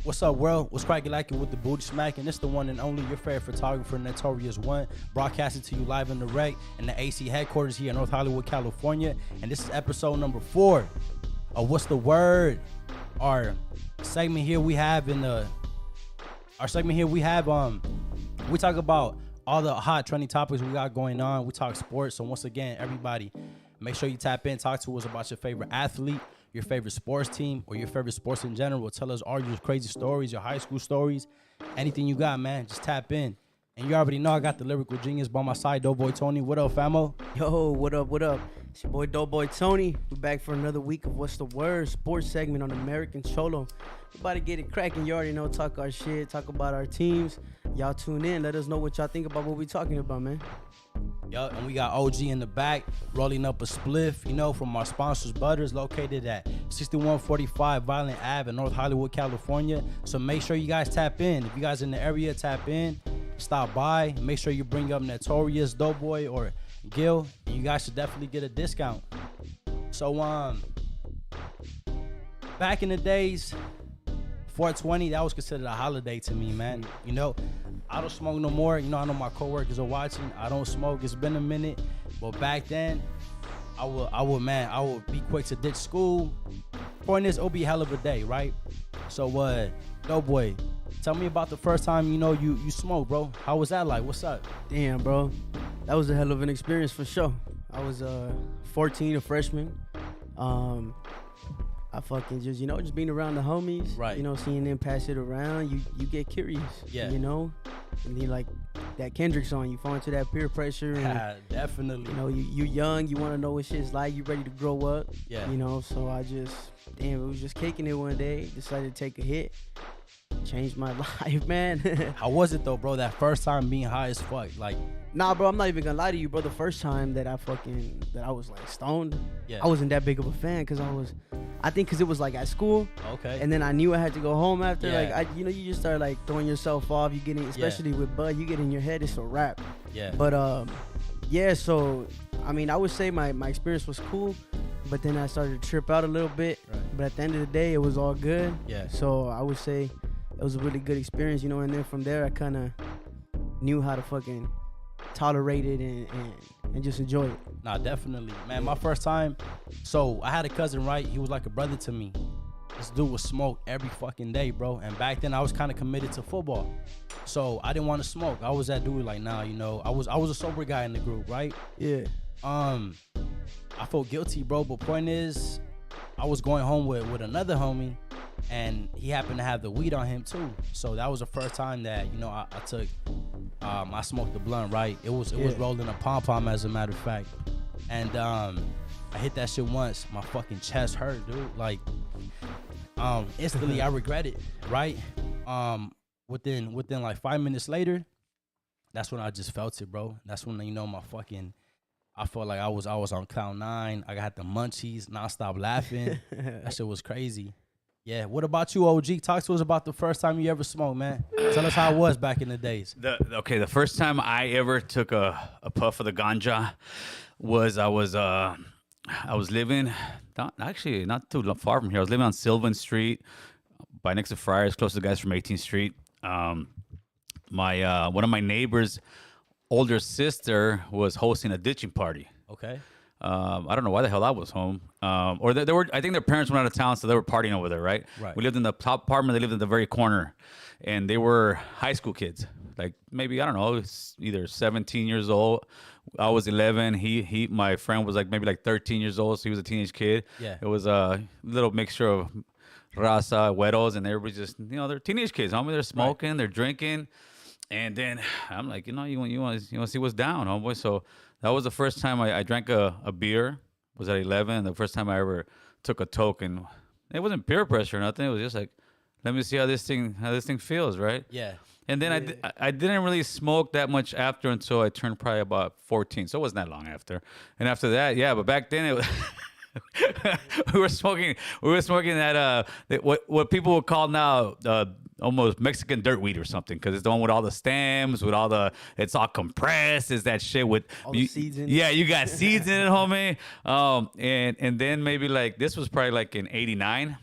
What's up, world? What's cracking lacking with the booty smacking? It's the one and only your favorite photographer, Notorious One, broadcasting to you live in the rec in the AC headquarters here in North Hollywood, California. And this is episode number 4 of What's the Word? Our segment here we have we talk about all the hot trending topics we got going on. We talk sports. So once again, everybody, make sure you tap in, talk to us about your favorite athlete, your favorite sports team, or your favorite sports in general. Tell us all your crazy stories, your high school stories, anything you got, man. Just tap in. And you already know I got the lyrical genius by my side, Doughboy Tony. What up, famo? Yo, what up, what up? It's your boy Doughboy Tony. We're back for another week of What's the Word? Sports segment on American Cholo. We about to get it cracking. You already know, talk our shit, talk about our teams. Y'all tune in. Let us know what y'all think about what we talking about, man. Yup, and we got OG in the back rolling up a spliff, from our sponsors, Butters, located at 6145 Violent Ave in North Hollywood, California. So make sure you guys tap in. If you guys in the area, tap in, stop by. Make sure you bring up Notorious, Doughboy, or Gil, and you guys should definitely get a discount. So, back in the days, 420, that was considered a holiday to me, man. I don't smoke no more. I know my coworkers are watching. I don't smoke. It's been a minute. But back then, I would be quick to ditch school. Point is, it'll be a hell of a day, right? So, Doughboy, tell me about the first time, you smoked, bro. How was that like? What's up? Damn, bro. That was a hell of an experience for sure. I was 14, a freshman. I fucking just being around the homies, right? Seeing them pass it around, you get curious, yeah. And then like that Kendrick song, you fall into that peer pressure, and definitely. You young, you want to know what shit's like, you ready to grow up, yeah. So it was just kicking it one day, decided to take a hit, changed my life, man. How was it though, bro? That first time being high as fuck, like. Nah, bro, I'm not even gonna lie to you, bro. The first time that I was like stoned, yeah. I wasn't that big of a fan because I think because it was like at school. Okay. And then I knew I had to go home after. Yeah. Like, you just start like throwing yourself off. You getting, especially with bud, you get in your head, it's a wrap. Yeah. But yeah. So I would say my experience was cool, but then I started to trip out a little bit. Right. But at the end of the day, it was all good. Yeah. So I would say it was a really good experience, And then from there, I kind of knew how to fucking tolerate it and just enjoy it. Nah, definitely, man. My first time, so I had a cousin, right? He was like a brother to me. This dude would smoke every fucking day, bro. And back then I was kind of committed to football, so I didn't want to smoke. I was that dude like, nah, I was a sober guy in the group, right? Yeah. I felt guilty, bro. But point is, I was going home with another homie, and he happened to have the weed on him too. So that was the first time that I took. I smoked the blunt, right? It was rolling a pom-pom, as a matter of fact. And I hit that shit once. My fucking chest hurt, dude. Like, instantly I regret it, right? Within like 5 minutes later, that's when I just felt it, bro. That's when I felt like I was on cloud 9. I got the munchies, non-stop laughing. That shit was crazy. Yeah, what about you, OG? Talk to us about the first time you ever smoked, man. Tell us how it was back in the days. The first time I ever took a puff of the ganja was I was living, not too far from here. I was living on Sylvan Street, by next to Friars, close to the guys from 18th Street. One of my neighbors' older sister was hosting a ditching party. Okay. I don't know why the hell I was home. Or they were. I think their parents went out of town, so they were partying over there, right? Right. We lived in the top apartment. They lived in the very corner, and they were high school kids. Like maybe, I don't know, either 17 years old. I was 11. My friend was maybe 13 years old, so he was a teenage kid. Yeah. It was a little mixture of raza, güeros, and everybody just, they're teenage kids. Homie, they're smoking, right. They're drinking. And then I'm like, you want to see what's down, homeboy. So that was the first time I drank a beer. Was at 11. The first time I ever took a token. It wasn't peer pressure or nothing. It was just like, let me see how this thing feels, right? Yeah. And then I didn't really smoke that much after until I turned probably about 14. So it wasn't that long after. And after that, yeah. But back then it was. we were smoking that what people would call now almost Mexican dirt weed or something, because it's the one with all the stems, with all it's all compressed. It's that shit with all the seeds in it. Yeah, you got seeds in it, homie. And then maybe this was probably in '89.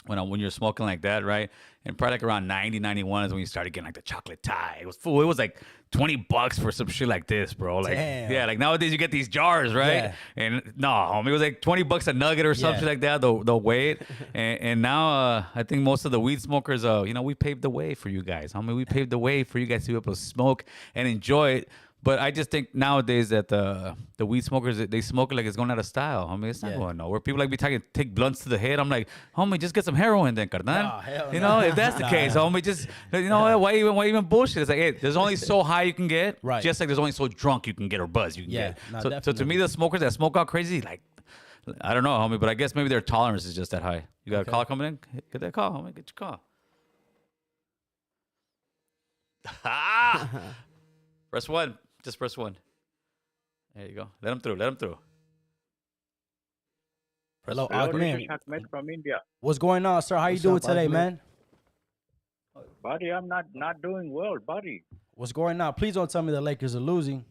when you're smoking like that, right? And probably like around 90, 91 is when you started getting like the chocolate tie. It was full. It was like $20 for some shit like this, bro. Like, Damn. yeah, like nowadays you get these jars, right? Yeah. And no, homie, it was like $20 a nugget or something Yeah. like that. The weight. And now I think most of the weed smokers, we paved the way for you guys. Homie, we paved the way for you guys to be able to smoke and enjoy it. But I just think nowadays that the weed smokers, they smoke it like it's going out of style. I mean, it's not Yeah. going nowhere. People like be take blunts to the head. I'm like, homie, just get some heroin then, carnal. Nah, hell You no. know, if that's the case, homie, just, why even bullshit? It's like, hey, there's only so high you can get. Right. Just like there's only so drunk you can get or buzz you can Yeah, get. nah, So to definitely. me, the smokers that smoke out crazy, like, I don't know, homie, but I guess maybe their tolerance is just that high. You got a call coming in? Get that call, homie. Get your call. Press one. Just press one. There you go. Let him through. Let him through. Hello, Hello, this Ahmed. is Ahmed from India. What's going on, sir? How you What's doing up, today, Ahmed? man? Buddy, I'm not doing well, buddy. What's going on? Please don't tell me the Lakers are losing.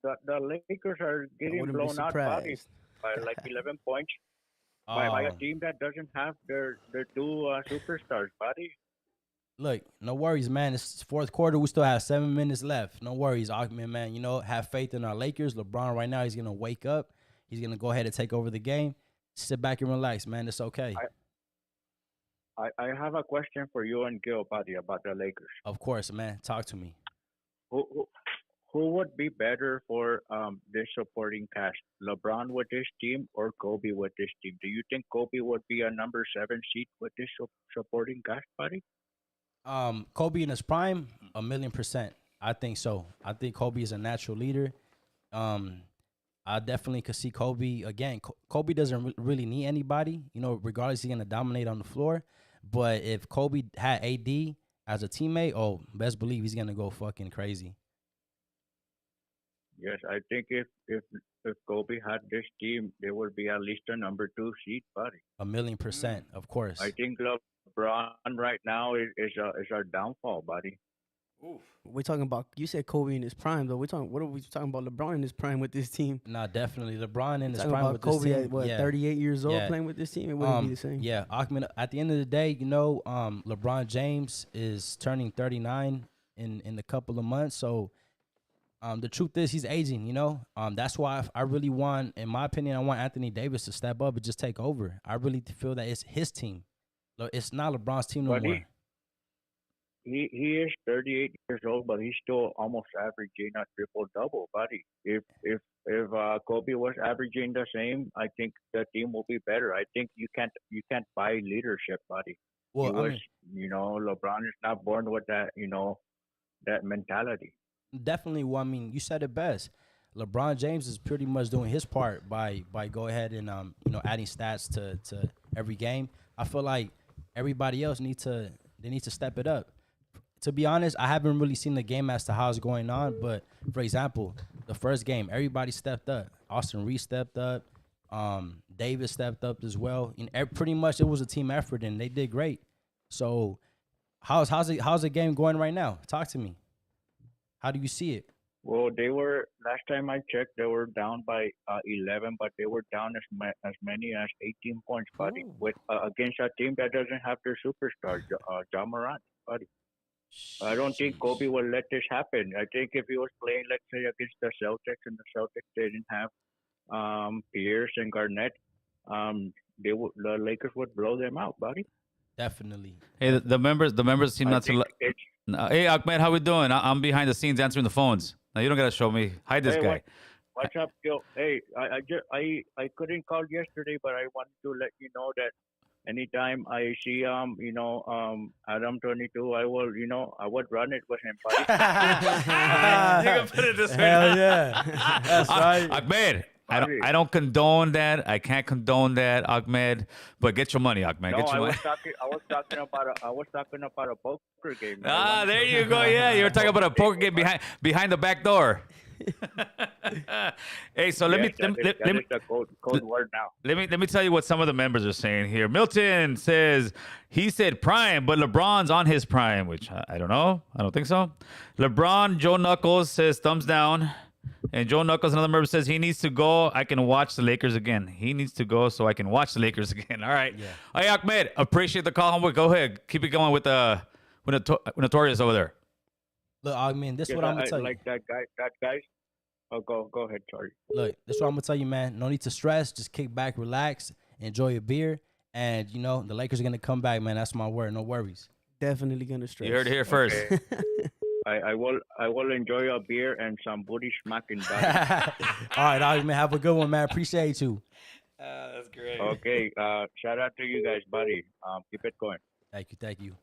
The Lakers are I getting wouldn't be blown out, buddy, surprised. by like 11 points by a Oh, team that doesn't have their two superstars, buddy. look, no worries, man. It's fourth quarter. We still have 7 minutes left. No worries, Ahmed, man. Have faith in our Lakers. LeBron right now, he's going to wake up. He's going to go ahead and take over the game. Sit back and relax, man. It's okay. I have a question for you and Gil, buddy, about the Lakers. Of course, man. Talk to me. Who would be better for this supporting cast? LeBron with this team or Kobe with this team? Do you think Kobe would be a number 7 seed with this supporting cast, buddy? Kobe in his prime, 1,000,000%. I think so. I think Kobe is a natural leader. I definitely could see Kobe again. Kobe doesn't really need anybody, regardless, he's gonna dominate on the floor. But if Kobe had AD as a teammate, best believe he's gonna go fucking crazy. Yes, I think if Kobe had this team, they would be at least a number 2 seed, buddy. 1,000,000%, of course. I think LeBron right now is our downfall, buddy. We're talking about, you said Kobe in his prime, though. What are we talking about LeBron in his prime with this team? Nah, definitely LeBron in his Talking prime about with Kobe this team. at 38 years old Yeah. playing with this team? It wouldn't be the same. Yeah, Ahmed, at the end of the day, LeBron James is turning 39 in a couple of months. So the truth is he's aging, That's why I really want, in my opinion, I want Anthony Davis to step up and just take over. I really feel that it's his team. It's not LeBron's team no But more. He is 38 years old, but he's still almost averaging a triple double, buddy. If Kobe was averaging the same, I think the team will be better. I think you can't buy leadership, buddy. Well, LeBron is not born with that, that mentality. definitely. Well, you said it best. LeBron James is pretty much doing his part by go ahead and adding stats to every game. I feel like everybody else need to step it up. To be honest, I haven't really seen the game as to how it's going on. But for example, the first game, everybody stepped up. Austin Reeves stepped up. Davis stepped up as well. And pretty much it was a team effort, and they did great. So how's the game going right now? Talk to me. How do you see it? Well, last time I checked, they were down by 11, but they were down as many as 18 points, buddy, with against a team that doesn't have their superstar, Ja Morant, buddy. I don't think Kobe will let this happen. I think if he was playing, let's say, against the Celtics, and the Celtics didn't have Pierce and Garnett, the Lakers would blow them out, buddy. Definitely. Hey, the members seem I not to. think it's- Hey, Ahmed, how we doing? I'm behind the scenes answering the phones. Now you don't gotta show me. Hide this Hey, guy. What's up, Gil? Hey, I couldn't call yesterday, but I wanted to let you know that anytime I see Adam 22, I would run it with him, buddy. You can put it this way. Hell yeah. That's right. Ahmed, Buddy. I don't condone that. I can't condone that, Ahmed. But get your money, Ahmed. No, Get your I money. was talking about a poker game. Ah, there you go. Yeah, you were talking about a poker game behind the back door. Hey, so let me That is the code word now. let me tell you what some of the members are saying here. Milton says he said prime, but LeBron's on his prime, which I don't know. I don't think so. LeBron Joe Knuckles says thumbs down. And Joe Knuckles, another member, says he needs to go. I can watch the Lakers again. He needs to go so I can watch the Lakers again. All right. Yeah. Hey, Ahmed, appreciate the call, homeboy. Go ahead. Keep it going with Notorious over there. Look, I mean, this is what I'm gonna tell you. Like that guy. Oh, go ahead. Sorry. Look, this is what I'm gonna tell you, man. No need to stress. Just kick back, relax, enjoy your beer, and you know the Lakers are gonna come back, man. That's my word. No worries. Definitely gonna stress. You heard it here first. Okay. I will enjoy a beer and some booty smacking back. All right, man. Have a good one, man. Appreciate you. That's great. Okay. Shout out to you guys, buddy. Keep it going. Thank you.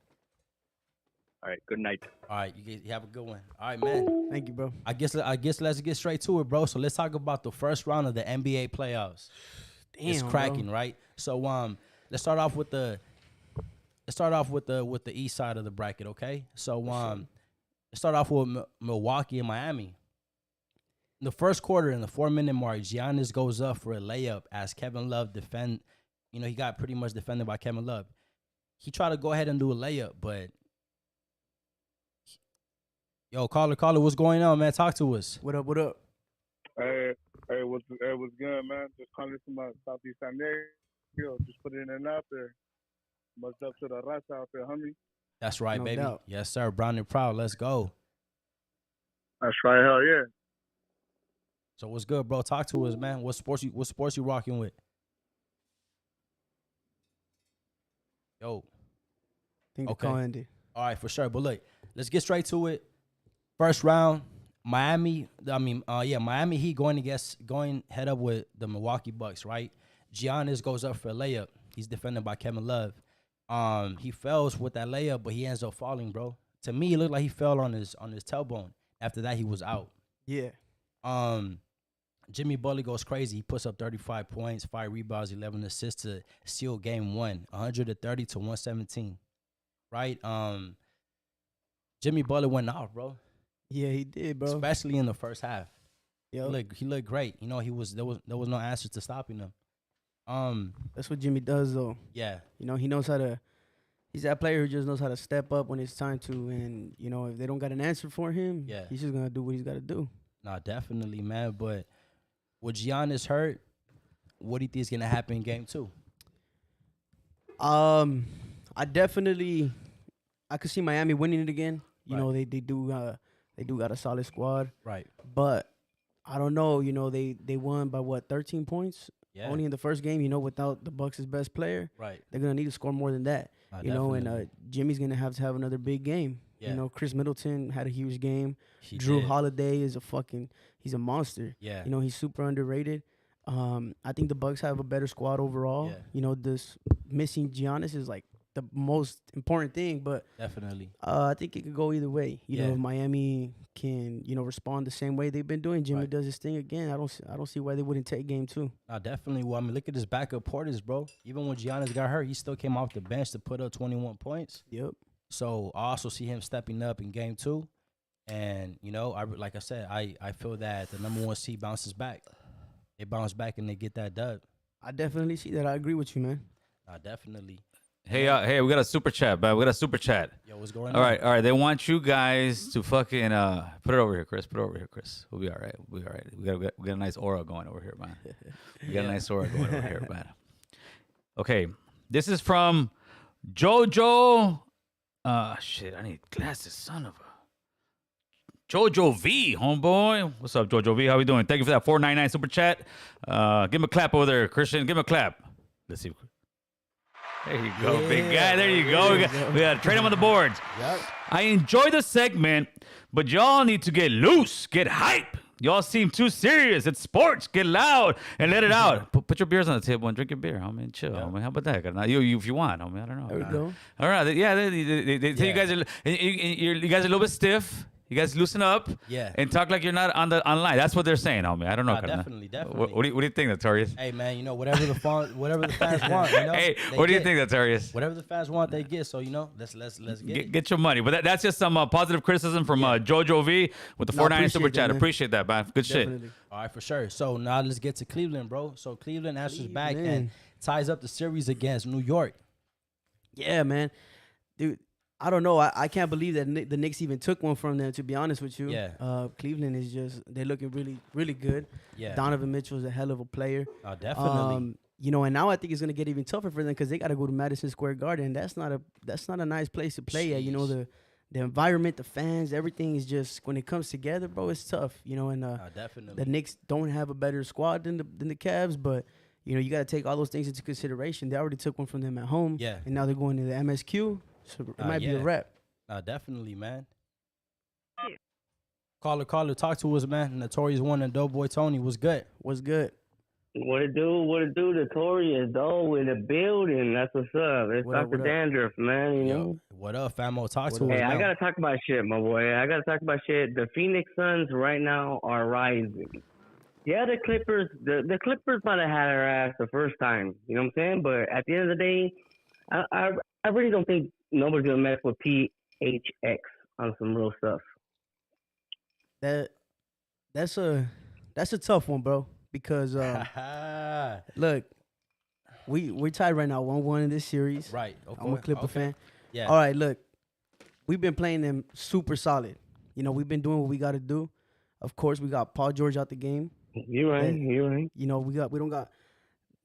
All right. Good night. All right, you have a good one. All right, man. Thank you, bro. I guess let's get straight to it, bro. So let's talk about the first round of the NBA playoffs. It's Damn, cracking, bro. right? So let's start off with the east side of the bracket, okay? So let's start off with Milwaukee and Miami. In the first quarter, in the 4-minute mark, Giannis goes up for a layup as Kevin Love defend. You know, he got pretty much defended by Kevin Love. He tried to go ahead and do a layup, but yo, caller, what's going on, man? Talk to us. What up? Hey, what's good, man? Just calling from Southeast San Diego. Just put it in out there. Much up to the raza out there, homie. That's right, No baby. doubt. Yes, sir. Brown and proud. Let's go. That's right, hell yeah. So what's good, bro? Talk to us, man. What sports you rocking with? Yo. Think Okay. the call ended. All right, for sure. But look, let's get straight to it. First round, Miami Heat going head up with the Milwaukee Bucks, right? Giannis goes up for a layup. He's defended by Kevin Love. He fails with that layup, but he ends up falling, bro. To me, it looked like he fell on his tailbone. After that, he was out. Yeah. Jimmy Butler goes crazy. He puts up 35 points, 5 rebounds, 11 assists to seal game 1, 130 to 117. Right? Jimmy Butler went off, bro. Yeah, he did, bro. Especially in the first half. Yep. He looked great. You know, there was no answer to stopping him. That's what Jimmy does, though. Yeah. You know, he knows how to. He's that player who just knows how to step up when it's time to. And you know, if they don't got an answer for him, Yeah. he's just gonna do what he's got to do. Nah, definitely, man. But with Giannis hurt, what do you think is gonna happen in game 2? I could see Miami winning it again. You know, they do got a solid squad. Right. But I don't know. You know, they won by what, 13 points? Yeah. Only in the first game. You know, without the Bucks' best player, Right. they're gonna need to score more than that. Nah, You know, definitely. and Jimmy's gonna have to have another big game. Yeah. You know, Chris Middleton had a huge game. He Drew did. Holiday is he's a monster. Yeah. You know, he's super underrated. I think the Bucks have a better squad overall. Yeah. You know, this missing Giannis is like the most important thing, but Definitely. I think it could go either way. You Yeah. know, if Miami can, you know, respond the same way they've been doing. Jimmy Right. does his thing again. I don't see why they wouldn't take game 2. Nah, definitely. Well, I mean, look at his backup Portis, bro. Even when Giannis got hurt, he still came off the bench to put up 21 points. Yep. So I also see him stepping up in game 2. And, you know, like I said, I feel that the number 1 seed bounces back. They bounce back and they get that dub. I definitely see that. I agree with you, man. Nah, definitely. Hey, we got a super chat, man. We got a super chat. Yo, what's going on? All right. They want you guys to fucking put it over here, Chris. Put it over here, Chris. We'll be all right. We'll be all right. We got a nice aura going over here, man. We got a nice aura going over here, man. Okay, this is from Jojo. Shit, I need glasses, son of a. Jojo V, homeboy. What's up, Jojo V? How we doing? Thank you for that $4.99 super chat. Give him a clap over there, Christian. Give him a clap. Let's see. There you go, big guy. There you go. We got to trade him on the boards. Yep. I enjoy the segment, but y'all need to get loose, get hype. Y'all seem too serious. It's sports. Get loud and let it out. Put your beers on the table and drink your beer, homie. Chill, homie. How about that? Now, you if you want, homie. I don't know. There we go. All right. Yeah, they say you guys are you guys are a little bit stiff. You guys loosen up, Yeah. and talk like you're not online. That's what they're saying, homie. I don't know. Nah, Karna. definitely. What do you think, Notorious? Hey, man, you know, whatever the fans want, you know. Hey, they what do you get. think, Notorious? Whatever the fans want, they get. So, you know, let's get it. Get your money. But that's just some positive criticism from Jojo V with the No, 4.99 super appreciate that, chat. man. Appreciate that, man. Good shit. Definitely. All right, for sure. So now let's get to Cleveland, bro. So Cleveland answers back and Cleveland. ties up the series against New York. Yeah, man. Dude, I don't know. I can't believe that the Knicks even took one from them. To be honest with you, Yeah. Cleveland is just they're looking really really good. Yeah. Donovan Mitchell is a hell of a player. Definitely. You know, and now I think it's gonna get even tougher for them because they got to go to Madison Square Garden. That's not a nice place to play at. You know, Sheesh. the environment, the fans, everything is just when it comes together, bro. It's tough. You know, and Definitely. the Knicks don't have a better squad than the Cavs, but you know you got to take all those things into consideration. They already took one from them at home, Yeah. and now they're going to the MSQ, so it might be a Yeah. wrap. Definitely, man. Caller, talk to us, man. Notorious One and Doughboy Tony was good. What's good? What it do? The Notorious though in the building. That's what's up. It's What up, Dr. what up? Dandruff, man. You know. Yo, what up, famo? Talk What to up? us, Hey, I man. gotta talk about shit, my boy. I gotta talk about shit. The Phoenix Suns right now are rising. Yeah, the Clippers. The Clippers might have had our ass the first time. You know what I'm saying? But at the end of the day, I really don't think nobody's gonna mess with PHX on some real stuff. That's a tough one, bro. Because look, we're tied right now, 1-1 in this series. Right. Okay. I'm a Clipper okay. fan. Yeah. All right, look, we've been playing them super solid. You know, we've been doing what we got to do. Of course, we got Paul George out the game. You're right. Yeah. You're right. You know, we don't got.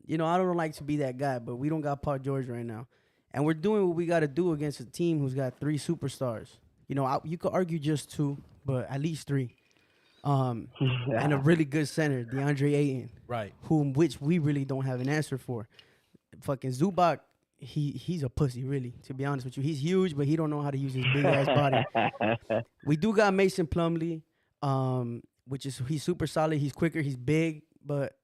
You know, I don't like to be that guy, but we don't got Paul George right now, and we're doing what we got to do against a team who's got 3 superstars. You know, you could argue just 2, but at least 3. And a really good center, DeAndre Ayton, Right. which we really don't have an answer for. Fucking Zubac, he's a pussy, really. To be honest with you, he's huge, but he don't know how to use his big ass body. We do got Mason Plumlee, he's super solid. He's quicker. He's big, but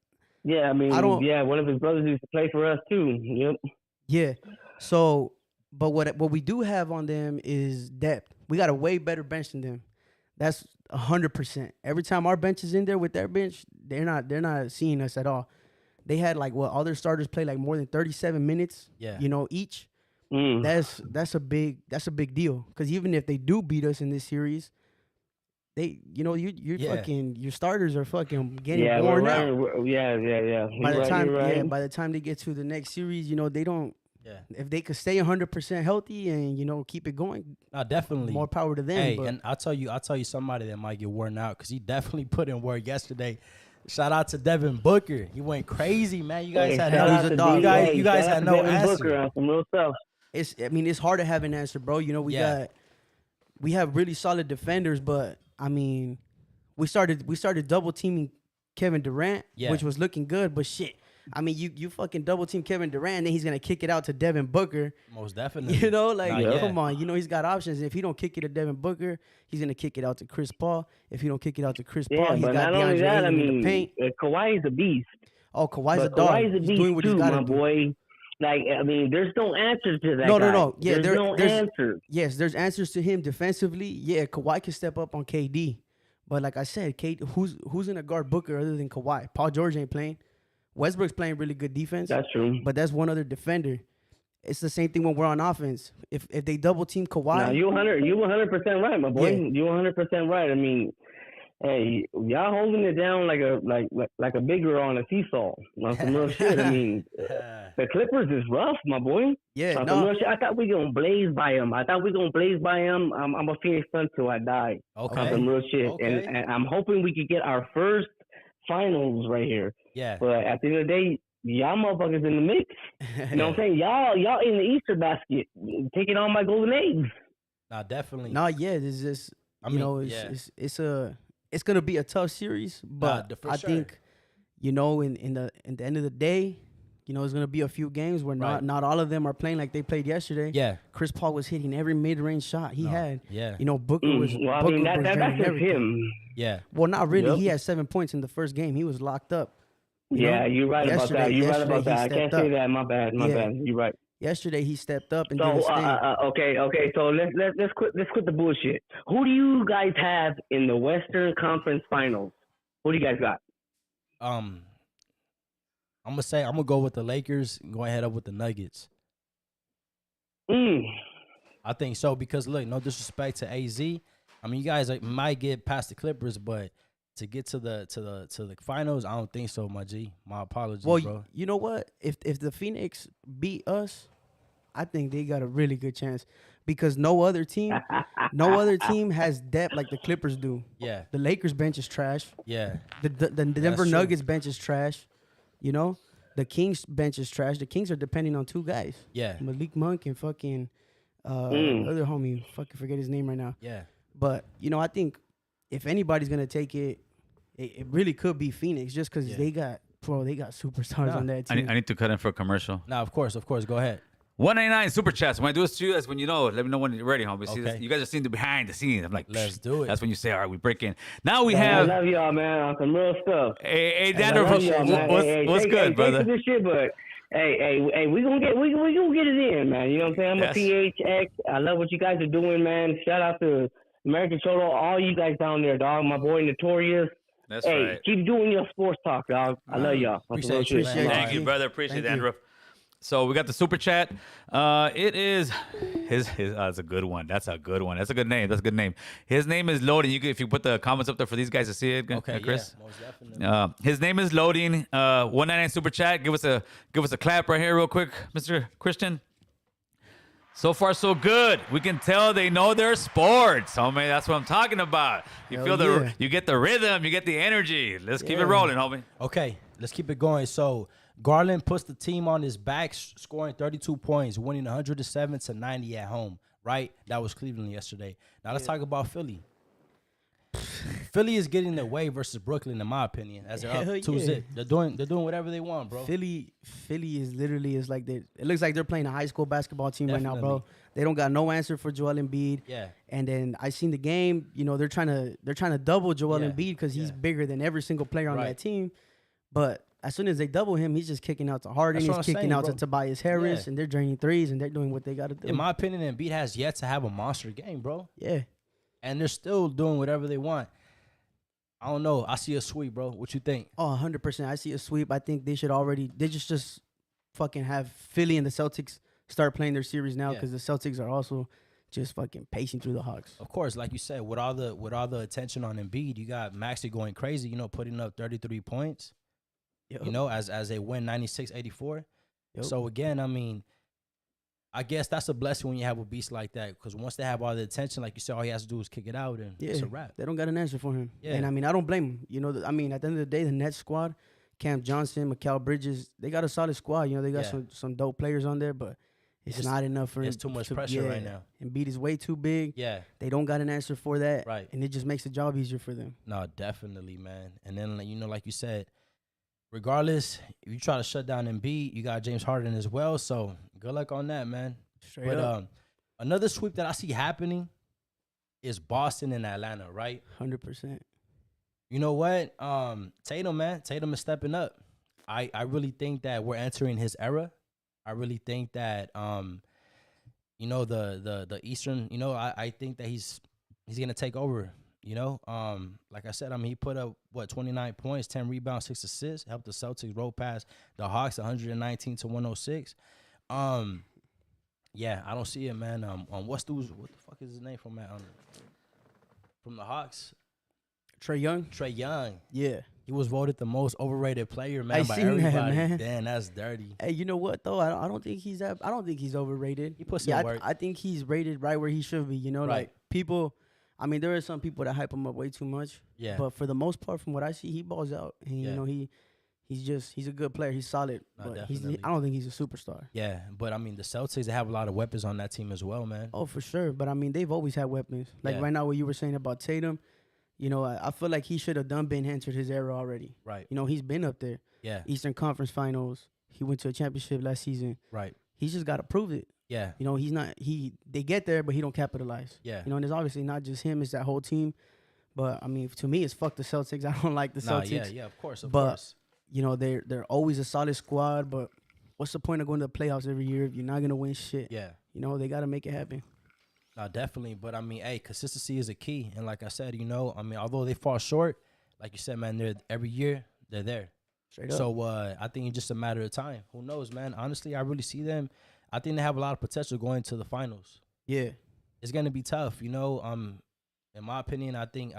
Yeah, I mean, one of his brothers used to play for us too. Yep. yeah. So, but what we do have on them is depth. We got a way better bench than them. That's 100%. Every time our bench is in there with their bench, they're not seeing us at all. They had all their starters play like more than 37 minutes. Yeah. You know, each. Mm. That's a big deal. Because even if they do beat us in this series, your starters are fucking getting worn out. Yeah. By the time they get to the next series, you know, they don't. Yeah. If they could stay 100% healthy and, you know, keep it going, Definitely. more power to them. Hey, but and I'll tell you somebody that might get worn out because he definitely put in work yesterday. Shout out to Devin Booker. He went crazy, man. You guys had shout out no, to dog. you guys had no answer. Booker on some real stuff. it's hard to have an answer, bro. You know, we have really solid defenders, but I mean, we started double teaming Kevin Durant, which was looking good, but shit. I mean, you fucking double team Kevin Durant, and then he's gonna kick it out to Devin Booker. Most definitely. You know, like Nah, come on, you know he's got options. If he don't kick it to Devin Booker, he's gonna kick it out to Chris Paul. If he don't kick it out to Chris Paul, he's but got not only DeAndre that, Ayton in the paint. Kawhi's a beast. Oh, Kawhi's a But dog. Kawhi's a He's beast doing what too, he's got my to do. boy. Like, I mean, there's no answer to that. No. Yeah, there's no answer. Yes, there's answers to him defensively. Yeah, Kawhi can step up on KD, but like I said, who's gonna guard Booker other than Kawhi? Paul George ain't playing. Westbrook's playing really good defense. That's true. But that's one other defender. It's the same thing when we're on offense. If they double team Kawhi, No, you 100% right, my boy. Yeah. You 100% right. I mean, hey, y'all holding it down like a big girl on a seesaw. On some real shit. I mean, the Clippers is rough, my boy. yeah, On no, some real shit. I thought we gonna blaze by him. I'm a Phoenix Sun till I die. Okay. On some real shit. Okay. And I'm hoping we could get our first finals right here. Yeah. But at the end of the day, y'all motherfuckers in the mix. You know what I'm saying? Y'all in the Easter basket, taking all my golden eggs. Definitely. no, yeah, it's just it's gonna be a tough series, but for I sure. think in the end of the day, you know, it's gonna be a few games where Right. not all of them are playing like they played yesterday. Yeah. Chris Paul was hitting every mid-range shot he had. Yeah. You know, Booker was. Well, I Booker mean, was that's draining just everything. him. Yeah. Well, not really. Yep. He had 7 points in the first game. He was locked up. You Yeah, know? you're right about that. You're right about that. I can't say that. My bad. You're right. Yesterday he stepped up and So did his thing. okay. So let's quit the bullshit. Who do you guys have in the Western Conference Finals? Who do you guys got? I'm gonna go with the Lakers and go ahead up with the Nuggets. I think so because look, no disrespect to AZ. I mean, you guys might get past the Clippers, but to get to the finals, I don't think so, my G. My apologies, Well, bro. you know what? If the Phoenix beat us, I think they got a really good chance because no other team has depth like the Clippers do. Yeah. The Lakers bench is trash. Yeah. The Denver true. Nuggets bench is trash. You know, the Kings bench is trash. The Kings are depending on two guys. Yeah. Malik Monk and fucking other homie. Fucking forget his name right now. Yeah. But you know, I think if anybody's gonna take it, it really could be Phoenix just because they got superstars on that team. I need to cut in for a commercial. Now, of course. Go ahead. 199 super chats. When I do this to you, that's when you know. Let me know when you're ready, homie. See, Okay. you guys are seeing the behind the scenes. I'm like, Let's do it. That's when you say, all right, we break in. Now we I have. love y'all, man. On some real stuff. Hey, I Dandruff, love y'all, man. what's good, brother? Thanks for this shit, but hey, we gonna get it in, man. You know what I'm saying? I'm Yes. a PHX. I love what you guys are doing, man. Shout out to American Cholo, all you guys down there, dog. My boy Notorious. That's Hey, right. keep doing your sports talk, dog. I love y'all. On some real Appreciate you, shit. man. Thank you, brother. Appreciate Thank it, you. Dandruff. So we got the super chat. It is his. That's a good one. That's a good one. That's a good name. That's a good name. His name is Loading. If you put the comments up there for these guys to see it, Okay, Chris. yeah, most definitely. His name is Loading. 199 super chat. Give us a clap right here, real quick, Mr. Christian. So far, so good. We can tell they know their sports. Homie, that's what I'm talking about. You Hell yeah. you get the rhythm, you get the energy. Let's keep it Yeah. rolling, homie. Okay, let's keep it going. So Garland puts the team on his back, scoring 32 points, winning 107-90 at home. Right? That was Cleveland yesterday. Now let's talk about Philly. Philly is getting their way versus Brooklyn, in my opinion, as they're Hell up 2-0. yeah. They're doing whatever they want, bro. Philly is literally is like it looks like they're playing a high school basketball team right now, bro. Definitely. They don't got no answer for Joel Embiid. Yeah. And then I seen the game. You know they're trying to double Joel Yeah. Embiid because he's Yeah. bigger than every single player on Right. that team. But as soon as they double him, he's just kicking out to Harden. That's He's what I'm kicking saying, out bro. to Tobias Harris, Yeah. and they're draining threes and they're doing what they got to do. In my opinion, Embiid has yet to have a monster game, bro. Yeah. And they're still doing whatever they want. I don't know. I see a sweep, bro. What you think? Oh, 100%. I see a sweep. I think they should already. They just fucking have Philly and the Celtics start playing their series now Yeah. because the Celtics are also just fucking pacing through the Hawks. Of course, like you said, with all the attention on Embiid, you got Maxey going crazy, putting up 33 points, Yep. as they win 96-84. Yep. So again, I mean, I guess that's a blessing when you have a beast like that, because once they have all the attention, like you said, all he has to do is kick it out and it's a wrap. They don't got an answer for him. Yeah. And I mean, I don't blame him. At the end of the day, the Nets squad, Cam Johnson, Mikal Bridges, they got a solid squad. They got Yeah. some dope players on there, but it's Just- not enough for him. It's too much pressure right now. Embiid is way too big. Yeah, They don't got an answer for that. Right. And it just makes the job easier for them. no, definitely, man. And then, like you said, regardless, if you try to shut down Embiid, you got James Harden as well. So good luck on that, man. Straight But up. another sweep that I see happening is Boston and Atlanta, right? 100%. You know what? Tatum, man. Tatum is stepping up. I really think that we're entering his era. I really think that the Eastern, I think that he's gonna take over. Like I said, I mean, he put up 29 points, 10 rebounds, 6 assists, helped the Celtics roll past the Hawks 119-106. Yeah, I don't see it, man. What the fuck is his name from the Hawks? Trey Young? Trae Young. Yeah. He was voted the most overrated player, man, I by seen that, everybody. man. Damn, that's dirty. Hey, you know what though? I don't think he's that. I don't think he's overrated. He put some work. I think he's rated right where he should be. Right. Like people. I mean, there are some people that hype him up way too much. Yeah. But for the most part, from what I see, he balls out. And Yeah. he's a good player. He's solid. No, but definitely. I don't think he's a superstar. Yeah, but I mean, the Celtics, they have a lot of weapons on that team as well, man. Oh, for sure. But I mean, they've always had weapons. Like Yeah. right now, what you were saying about Tatum. I feel like he should have been entered his era already. Right. He's been up there. Yeah. Eastern Conference Finals. He went to a championship last season. Right. He's just got to prove it. Yeah. He's not. They get there, but he don't capitalize. Yeah. And it's obviously not just him; it's that whole team. But I mean, to me, it's fuck the Celtics. I don't like the Nah, Celtics. yeah, of course, of But- course. They're always a solid squad. But what's the point of going to the playoffs every year if you're not gonna win shit? Yeah. They got to make it happen. No, definitely. But I mean, hey, consistency is a key. And like I said, I mean, although they fall short, like you said, man, every year they're there. Straight up. So I think it's just a matter of time. Who knows, man? Honestly, I really see them. I think they have a lot of potential going to the finals. Yeah. It's gonna be tough, In my opinion, I think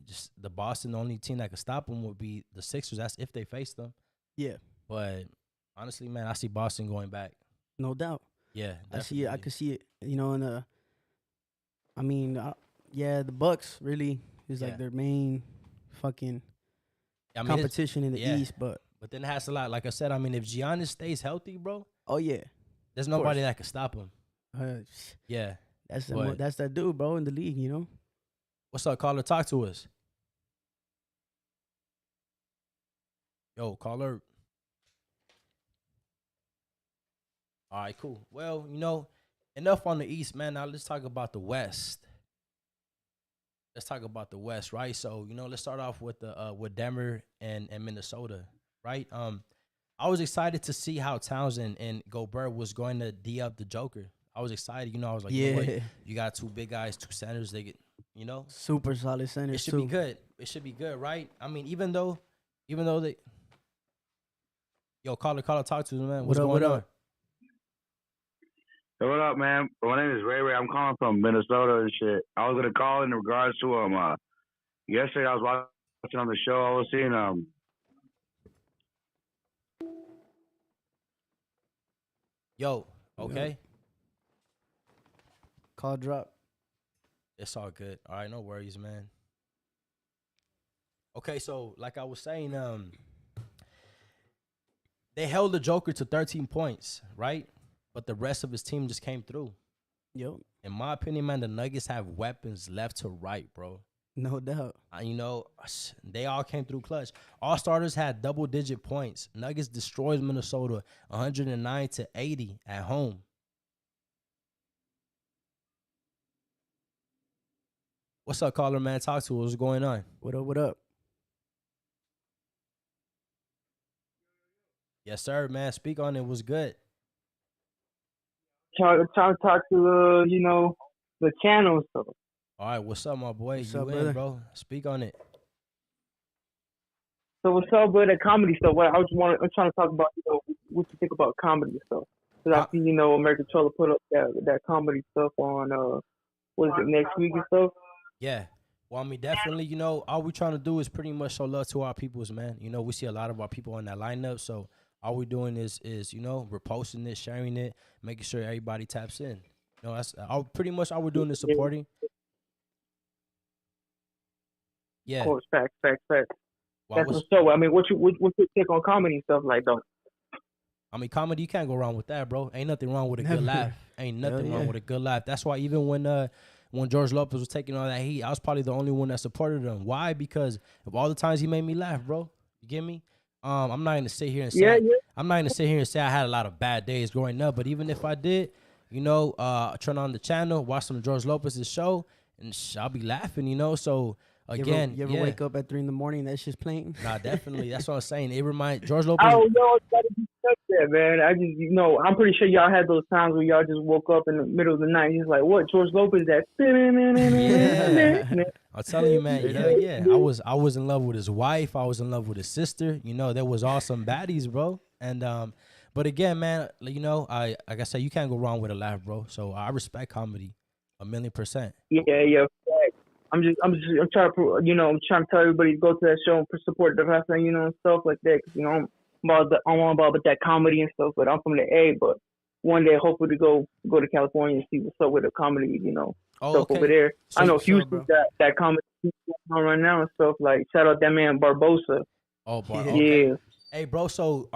just the Boston, the only team that could stop them would be the Sixers. That's if they face them. Yeah. But honestly, man, I see Boston going back. No doubt. Yeah, I see it. I definitely. could see it. And I mean, yeah, the Bucks really is Yeah. like their main fucking I mean, competition in the yeah. East. But but then it has a lot. Like I said, I mean, if Giannis stays healthy, bro, oh yeah, there's of course. nobody that can stop him. Uh, Yeah. that's But- that's that dude, bro, in the league. What's up, caller? Talk to us. Yo, caller. All right, cool. Well, enough on the East, man. Now let's talk about the West. Let's talk about the West, right? So, let's start off with with Denver and Minnesota, right? I was excited to see how Townsend and Gobert was going to D up the Joker. I was excited, I was like, you know what? Yeah, You got two big guys, two centers. They get, super solid it centers should too. be good. It should be good, right? I mean, even though they, yo, caller, talk to them, man. What's What going up? on? Hey, what up, man? My name is Ray Ray. I'm calling from Minnesota and shit. I was gonna call in regards to yesterday I was watching on the show. I was seeing Yo, okay, Call drop. it's all good. All right, no worries, man. Okay, so like I was saying, they held the Joker to 13 points, right? But the rest of his team just came through. Yep, In my opinion, man, the Nuggets have weapons left to right, bro. no doubt. They all came through clutch. All starters had double-digit points. Nuggets destroyed Minnesota 109-80 at home. What's up, caller, man? Talk to us. What's going on? What up? What up? Yes, sir, man. Speak on it. What's good? Trying to talk to the channel and stuff. All right, what's up, my boy? What's you up, in, brother? bro? Speak on it. So what's up with the comedy stuff? I'm trying to talk about what you think about comedy and stuff. Because I see American Troller put up that comedy stuff on what is it, next week and stuff. Yeah. Well, I mean, definitely, all we trying to do is pretty much show love to our peoples, man. We see a lot of our people in that lineup, so all we're doing is reposting it, sharing it, making sure everybody taps in. That's pretty much all we're doing is supporting. Yeah. Of course, facts. Well, That's what's up. I mean, what's your take on comedy and stuff like that? I mean, comedy, you can't go wrong with that, bro. Ain't nothing wrong with a good laugh. Ain't nothing wrong with a good laugh. That's why even when George Lopez was taking all that heat, I was probably the only one that supported him. Why? Because of all the times he made me laugh, bro. You get me? I'm not gonna sit here and say I'm not gonna sit here and say I had a lot of bad days growing up, but even if I did, turn on the channel, watch some George Lopez's show, and I'll be laughing, So again, you ever wake up at 3 a.m, that shit's playing? Nah, definitely. That's what I'm saying. It reminds George Lopez. Oh no, it's gotta be stuck there, man. I just I'm pretty sure y'all had those times where y'all just woke up in the middle of the night. He's like, "What? George Lopez?" That. Yeah. I'm telling you, man. Yeah. I was in love with his wife. I was in love with his sister. There was awesome baddies, bro. And but again, man, like I said, you can't go wrong with a laugh, bro. So I respect comedy 1,000,000%. Yeah. I'm trying to tell everybody to go to that show and support the wrestling, and stuff like that. Cause I'm all about that comedy and stuff. But I'm from the A. But one day, hopefully, to go to California and see what's up with the comedy, stuff over there. So, I know Houston's got that comedy going on right now and stuff. Like shout out that man Barbosa. Oh, Yeah. Hey, bro. So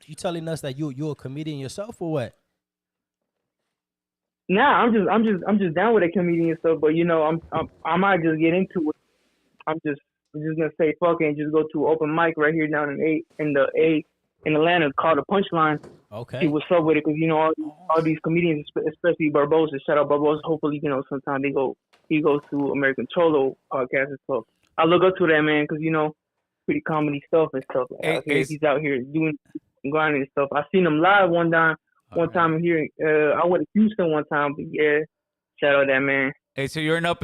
you telling us that you a comedian yourself or what? Nah, I'm just down with that comedian and stuff, but I might just get into it. I'm just gonna say fuck it and just go to open mic right here down in Atlanta called the Punchline. Okay. See what's up with it, because all these comedians, especially Barbosa. Shout out Barbosa. Hopefully, sometime he goes to American Cholo podcast and stuff. I look up to that man because pretty comedy stuff and stuff. He's out here doing grinding and stuff. I seen him live one time. One time here, I went to Houston one time, but yeah, shout out that man. Hey, so you're an up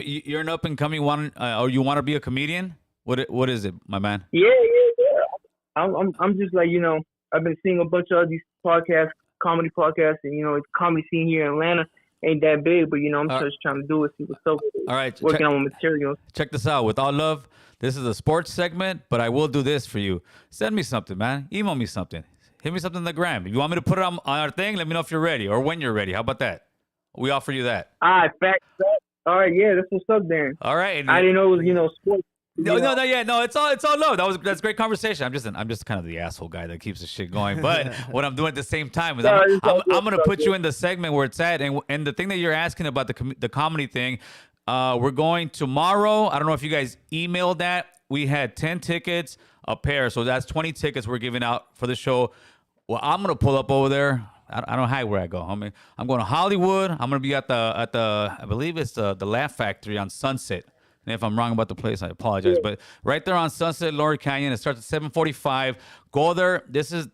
and coming one, or you want to be a comedian? What is it, my man? Yeah. I'm just like I've been seeing a bunch of these comedy podcasts, and the comedy scene here in Atlanta ain't that big, but I'm just trying to do it, see what's up with it. All right, working on materials. Check this out. With all love, this is a sports segment, but I will do this for you. Send me something, man. Email me something. Hit me something in the gram. If you want me to put it on our thing, let me know if you're ready or when you're ready. How about that? We offer you that. All right, facts. All right, yeah, that's what's up then. All right. I didn't know it was, sports. No, it's all love. That's great conversation. I'm just kind of the asshole guy that keeps the shit going. But what I'm doing at the same time is I'm gonna put you in the segment where it's at, and the thing that you're asking about the comedy thing, we're going tomorrow. I don't know if you guys emailed that. We had 10 tickets a pair, so that's 20 tickets we're giving out for the show. Well, I'm gonna pull up over there. I don't hide where I go. I'm going to Hollywood. I'm gonna be at the I believe it's the Laugh Factory on Sunset. And if I'm wrong about the place, I apologize. But right there on Sunset, Lower Canyon, it starts at 7:45. Go there. This is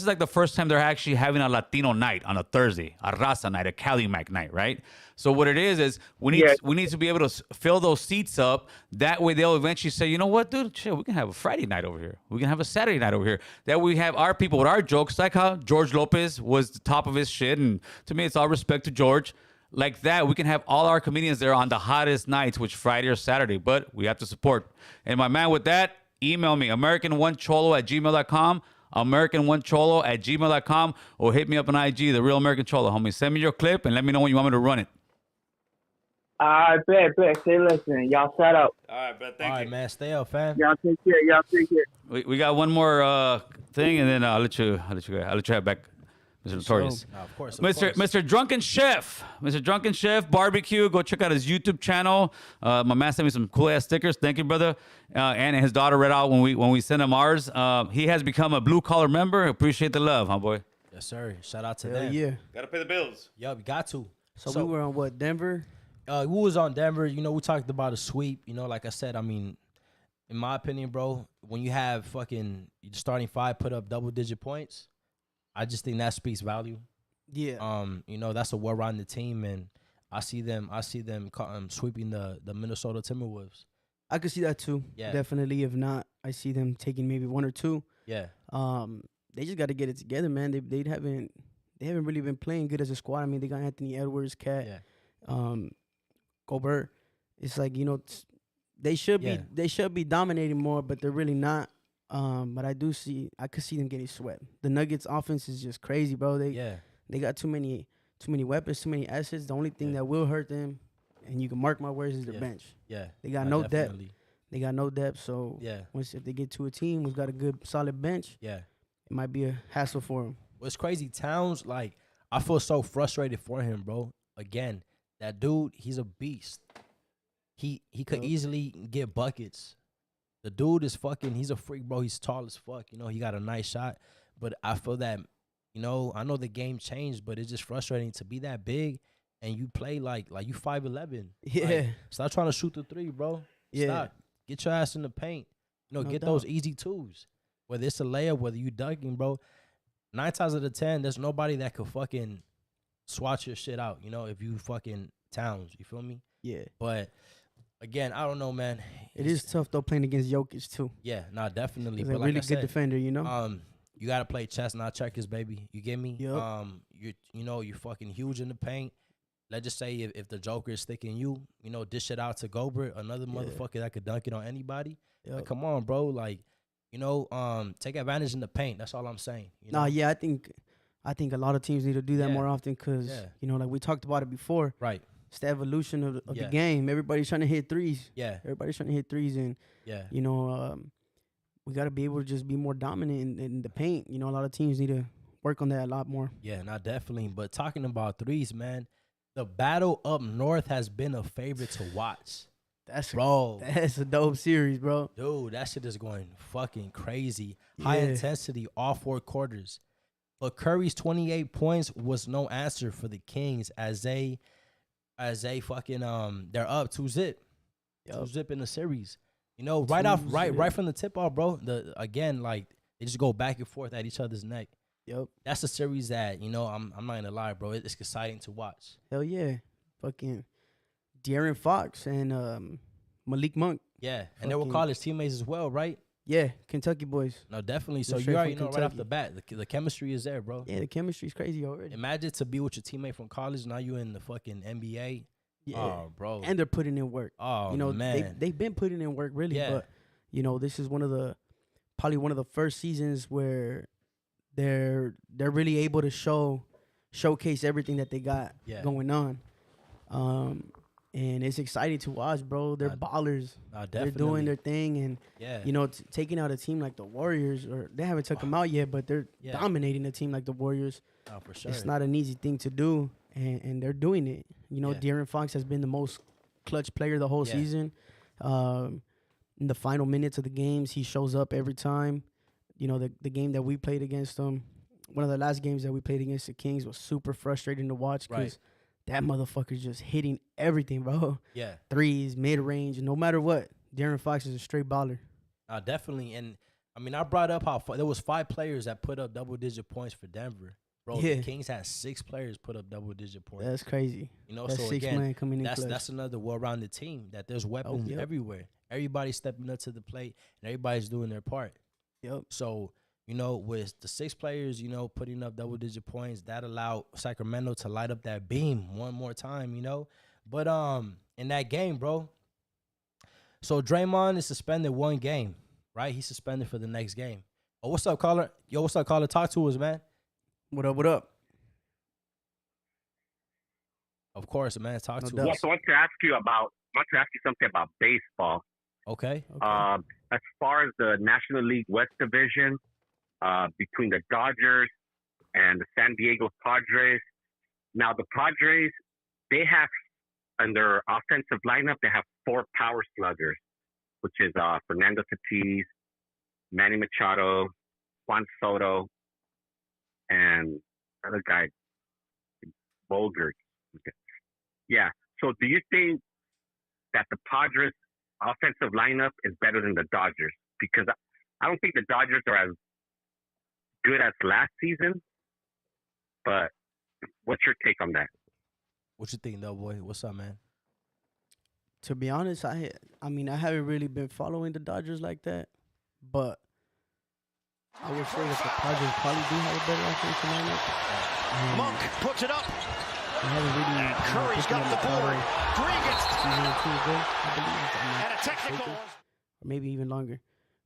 like the first time they're actually having a Latino night on a Thursday, a Raza night, a Cali Mac night, right? So what it is we need to be able to fill those seats up. That way they'll eventually say, you know what, dude, shit, we can have a Friday night over here. We can have a Saturday night over here. That we have our people with our jokes, like how George Lopez was the top of his shit. And to me, it's all respect to George. Like that, we can have all our comedians there on the hottest nights, which Friday or Saturday, but we have to support. And my man, with that, email me, American1Cholo@gmail.com, American1Cholo@gmail.com, or hit me up on IG, The Real American Cholo, homie. Send me your clip and let me know when you want me to run it. I bet. Say listen. Y'all shout out. All right, bet. Thank you. All right, man. Stay up, fam. Y'all take care. We got one more thing, and then I'll let you have back. Mr. Notorious. Of course. Mr. Drunken Chef. Mr. Drunken Chef Barbecue. Go check out his YouTube channel. My man sent me some cool ass stickers. Thank you, brother. And his daughter read out when we sent him ours. He has become a blue collar member. Appreciate the love, huh, boy? Yes, sir. Shout out to Hell them. yeah. Gotta pay the bills. Yup, you got to. So we were on what, Denver? We was on Denver. You know, we talked about a sweep. You know, like I said, I mean, in my opinion, bro, when you have fucking starting five put up double-digit points, I just think that speaks value. Yeah. You know, that's a well-rounded team, and I see them sweeping the Minnesota Timberwolves. I could see that too. Yeah. Definitely. If not, I see them taking maybe one or two. Yeah. They just got to get it together, man. They haven't really been playing good as a squad. I mean, they got Anthony Edwards, Cat, Gobert. It's like, you know, they should be dominating more, but they're really not. But I could see them getting swept. The Nuggets offense is just crazy, bro. They got too many weapons, too many assets. The only thing that will hurt them, and you can mark my words, is their bench. Yeah. They got no definitely. depth. They got no depth. So if they get to a team who's got a good solid bench, it might be a hassle for them. What's crazy, Towns, like, I feel so frustrated for him, bro. Again, that dude, he's a beast. He could easily get buckets. The dude is he's a freak, bro. He's tall as fuck. You know, he got a nice shot. But I feel that, you know, I know the game changed, but it's just frustrating to be that big and you play like you 5'11". Yeah. Like, stop trying to shoot the three, bro. Yeah. Stop. Get your ass in the paint. You know, No get doubt. those easy twos. Whether it's a layup, whether you dunking, bro. 9 times out of 10, there's nobody that could fucking swat your shit out, you know, if you fucking Towns. You feel me? Yeah. But again, I don't know, man. It is tough though playing against Jokic too. Yeah, nah, definitely. He's But a like really I good said, defender, you know. You gotta play chess, not checkers, baby. You get me? Yep. You're fucking huge in the paint. Let's just say if the Joker is sticking you, you know, dish it out to Gobert, another motherfucker that could dunk it on anybody. Yep. Like, come on, bro. Like, you know, take advantage in the paint. That's all I'm saying. You know? Nah, yeah, I think a lot of teams need to do that more often because you know, like we talked about it before. Right. It's the evolution of the game. Everybody's trying to hit threes. Yeah. Everybody's trying to hit threes, and you know, we got to be able to just be more dominant in the paint. You know, a lot of teams need to work on that a lot more. Yeah, not definitely. But talking about threes, man, the battle up north has been a favorite to watch. That's a dope series, bro. Dude, that shit is going fucking crazy. High intensity, all 4 quarters. But Curry's 28 points was no answer for the Kings as they fucking they're up 2-0. 2-0 in the series. You know, right from the tip off, bro. Again, like they just go back and forth at each other's neck. Yep. That's a series that, you know, I'm not gonna lie, bro. It's exciting to watch. Hell yeah. Fucking De'Aaron Fox and Malik Monk. Yeah. And they were college teammates as well, right? Yeah, Kentucky boys. No, definitely. So Straight you already from know right off Kentucky. the bat, the chemistry is there, bro. Yeah, the chemistry's crazy already. Imagine to be with your teammate from college, now you in the fucking NBA. Yeah. Oh, bro. And they're putting in work. Oh, you know, man. they've been putting in work, really. Yeah. But, you know, this is probably one of the first seasons where they're really able to showcase everything that they got going on. And it's exciting to watch, bro. They're ballers. They're doing their thing, and you know, taking out a team like the Warriors, or they haven't took them out yet, but they're dominating a team like the Warriors. Oh, for sure. It's not an easy thing to do, and they're doing it. You know, De'Aaron Fox has been the most clutch player the whole season. In the final minutes of the games, he shows up every time. You know, the game that we played against them, one of the last games that we played against the Kings was super frustrating to watch because that motherfucker's just hitting everything, bro. Yeah. Threes, mid-range, no matter what. De'Aaron Fox is a straight baller. Definitely. And, I mean, I brought up how there was 5 players that put up double-digit points for Denver. Bro, the Kings had 6 players put up double-digit points. That's crazy. You know, that's so 6 again, man coming in that's another well-rounded team, that there's weapons everywhere. Everybody's stepping up to the plate, and everybody's doing their part. Yep. So, you know, with the 6 players, you know, putting up double-digit points, that allowed Sacramento to light up that beam one more time, you know. But in that game, bro, so Draymond is suspended 1 game, right? He's suspended for the next game. Oh, what's up, caller? Yo, what's up, caller? Talk to us, man. What up, what up? Of course, man. Talk to us. Yes, I want to ask you something about baseball. Okay. As far as the National League West Division, between the Dodgers and the San Diego Padres. Now, the Padres, they have, in their offensive lineup, they have 4 power sluggers, which is Fernando Tatis, Manny Machado, Juan Soto, and another guy, Bogert. Yeah. So do you think that the Padres offensive lineup is better than the Dodgers? Because I don't think the Dodgers are as good as last season. But what's your take on that? What you think, though, boy? What's up, man? To be honest, I mean, I haven't really been following the Dodgers like that, but I would say that the Padres probably do have a better offensive lineup. Monk puts it up. They haven't really. And Curry's got the board. Green gets season or 2 ago, I believe. and a technical. Or maybe even longer.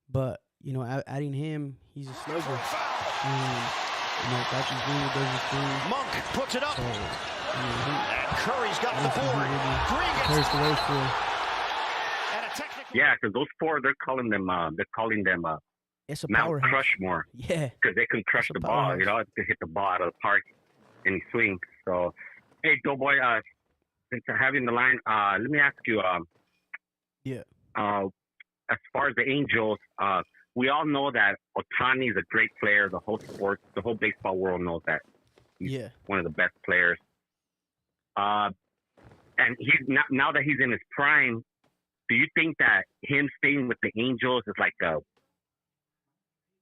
But, you know, adding him, he's a slugger. And, you know, Dodgers Green does his thing. Monk puts it up. So, I mean, And Curry's got the board. Green gets Curry's the way for. and a technical. Yeah, because those 4, they're calling them It's a Mount powerhouse. Crushmore. Yeah. Because they can crush It's a the ball, you powerhouse. know, to hit the ball out of the park and swing. So, hey, Doughboy, since I have you in the line, let me ask you. As far as the Angels, we all know that Ohtani is a great player. The whole baseball world knows that. He's one of the best players. And he's now that he's in his prime, do you think that him staying with the Angels is like a,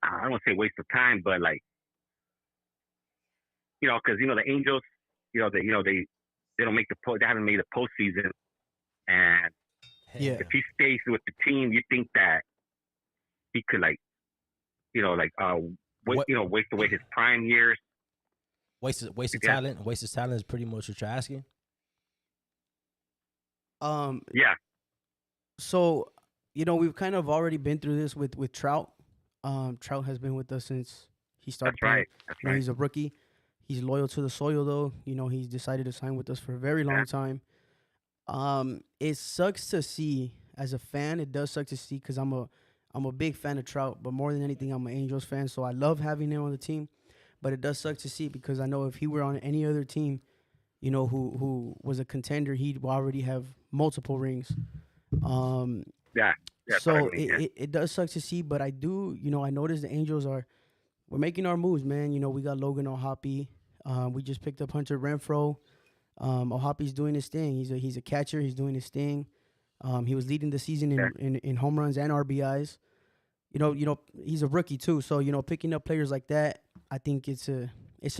I don't want to say waste of time, but like, you know, because, you know, the Angels, they don't make they haven't made the postseason, and if he stays with the team, you think that he could waste away his prime years? Waste of talent. Waste of talent is pretty much what you're asking. Yeah. So, you know, we've kind of already been through this with Trout. Trout has been with us since he started. That's right. That's right. He's a rookie. He's loyal to the soil, though. You know, he's decided to sign with us for a very long time. It sucks to see as a fan. It does suck to see because I'm a big fan of Trout, but more than anything, I'm an Angels fan. So I love having him on the team. But it does suck to see because I know if he were on any other team, you know, who was a contender, he'd already have multiple rings. Yeah. So it does suck to see, but I do, you know, I noticed the Angels we're making our moves, man. You know, we got Logan O'Hoppe. We just picked up Hunter Renfroe. O'Hoppe's doing his thing. He's a catcher. He's doing his thing. He was leading the season in home runs and RBIs. You know, he's a rookie too. So, you know, picking up players like that, I think it's an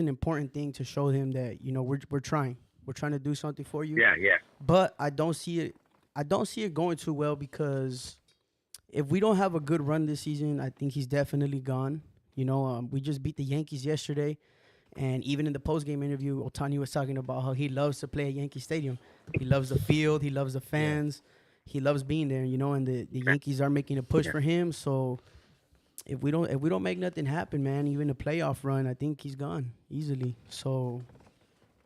important thing to show him that, you know, we're trying. We're trying to do something for you. Yeah. But I don't see it going too well because if we don't have a good run this season, I think he's definitely gone. You know, we just beat the Yankees yesterday. And even in the post-game interview, Ohtani was talking about how he loves to play at Yankee Stadium. He loves the field. He loves the fans. He loves being there, you know, and the Yankees are making a push for him. So if we don't make nothing happen, man, even a playoff run, I think he's gone easily. So,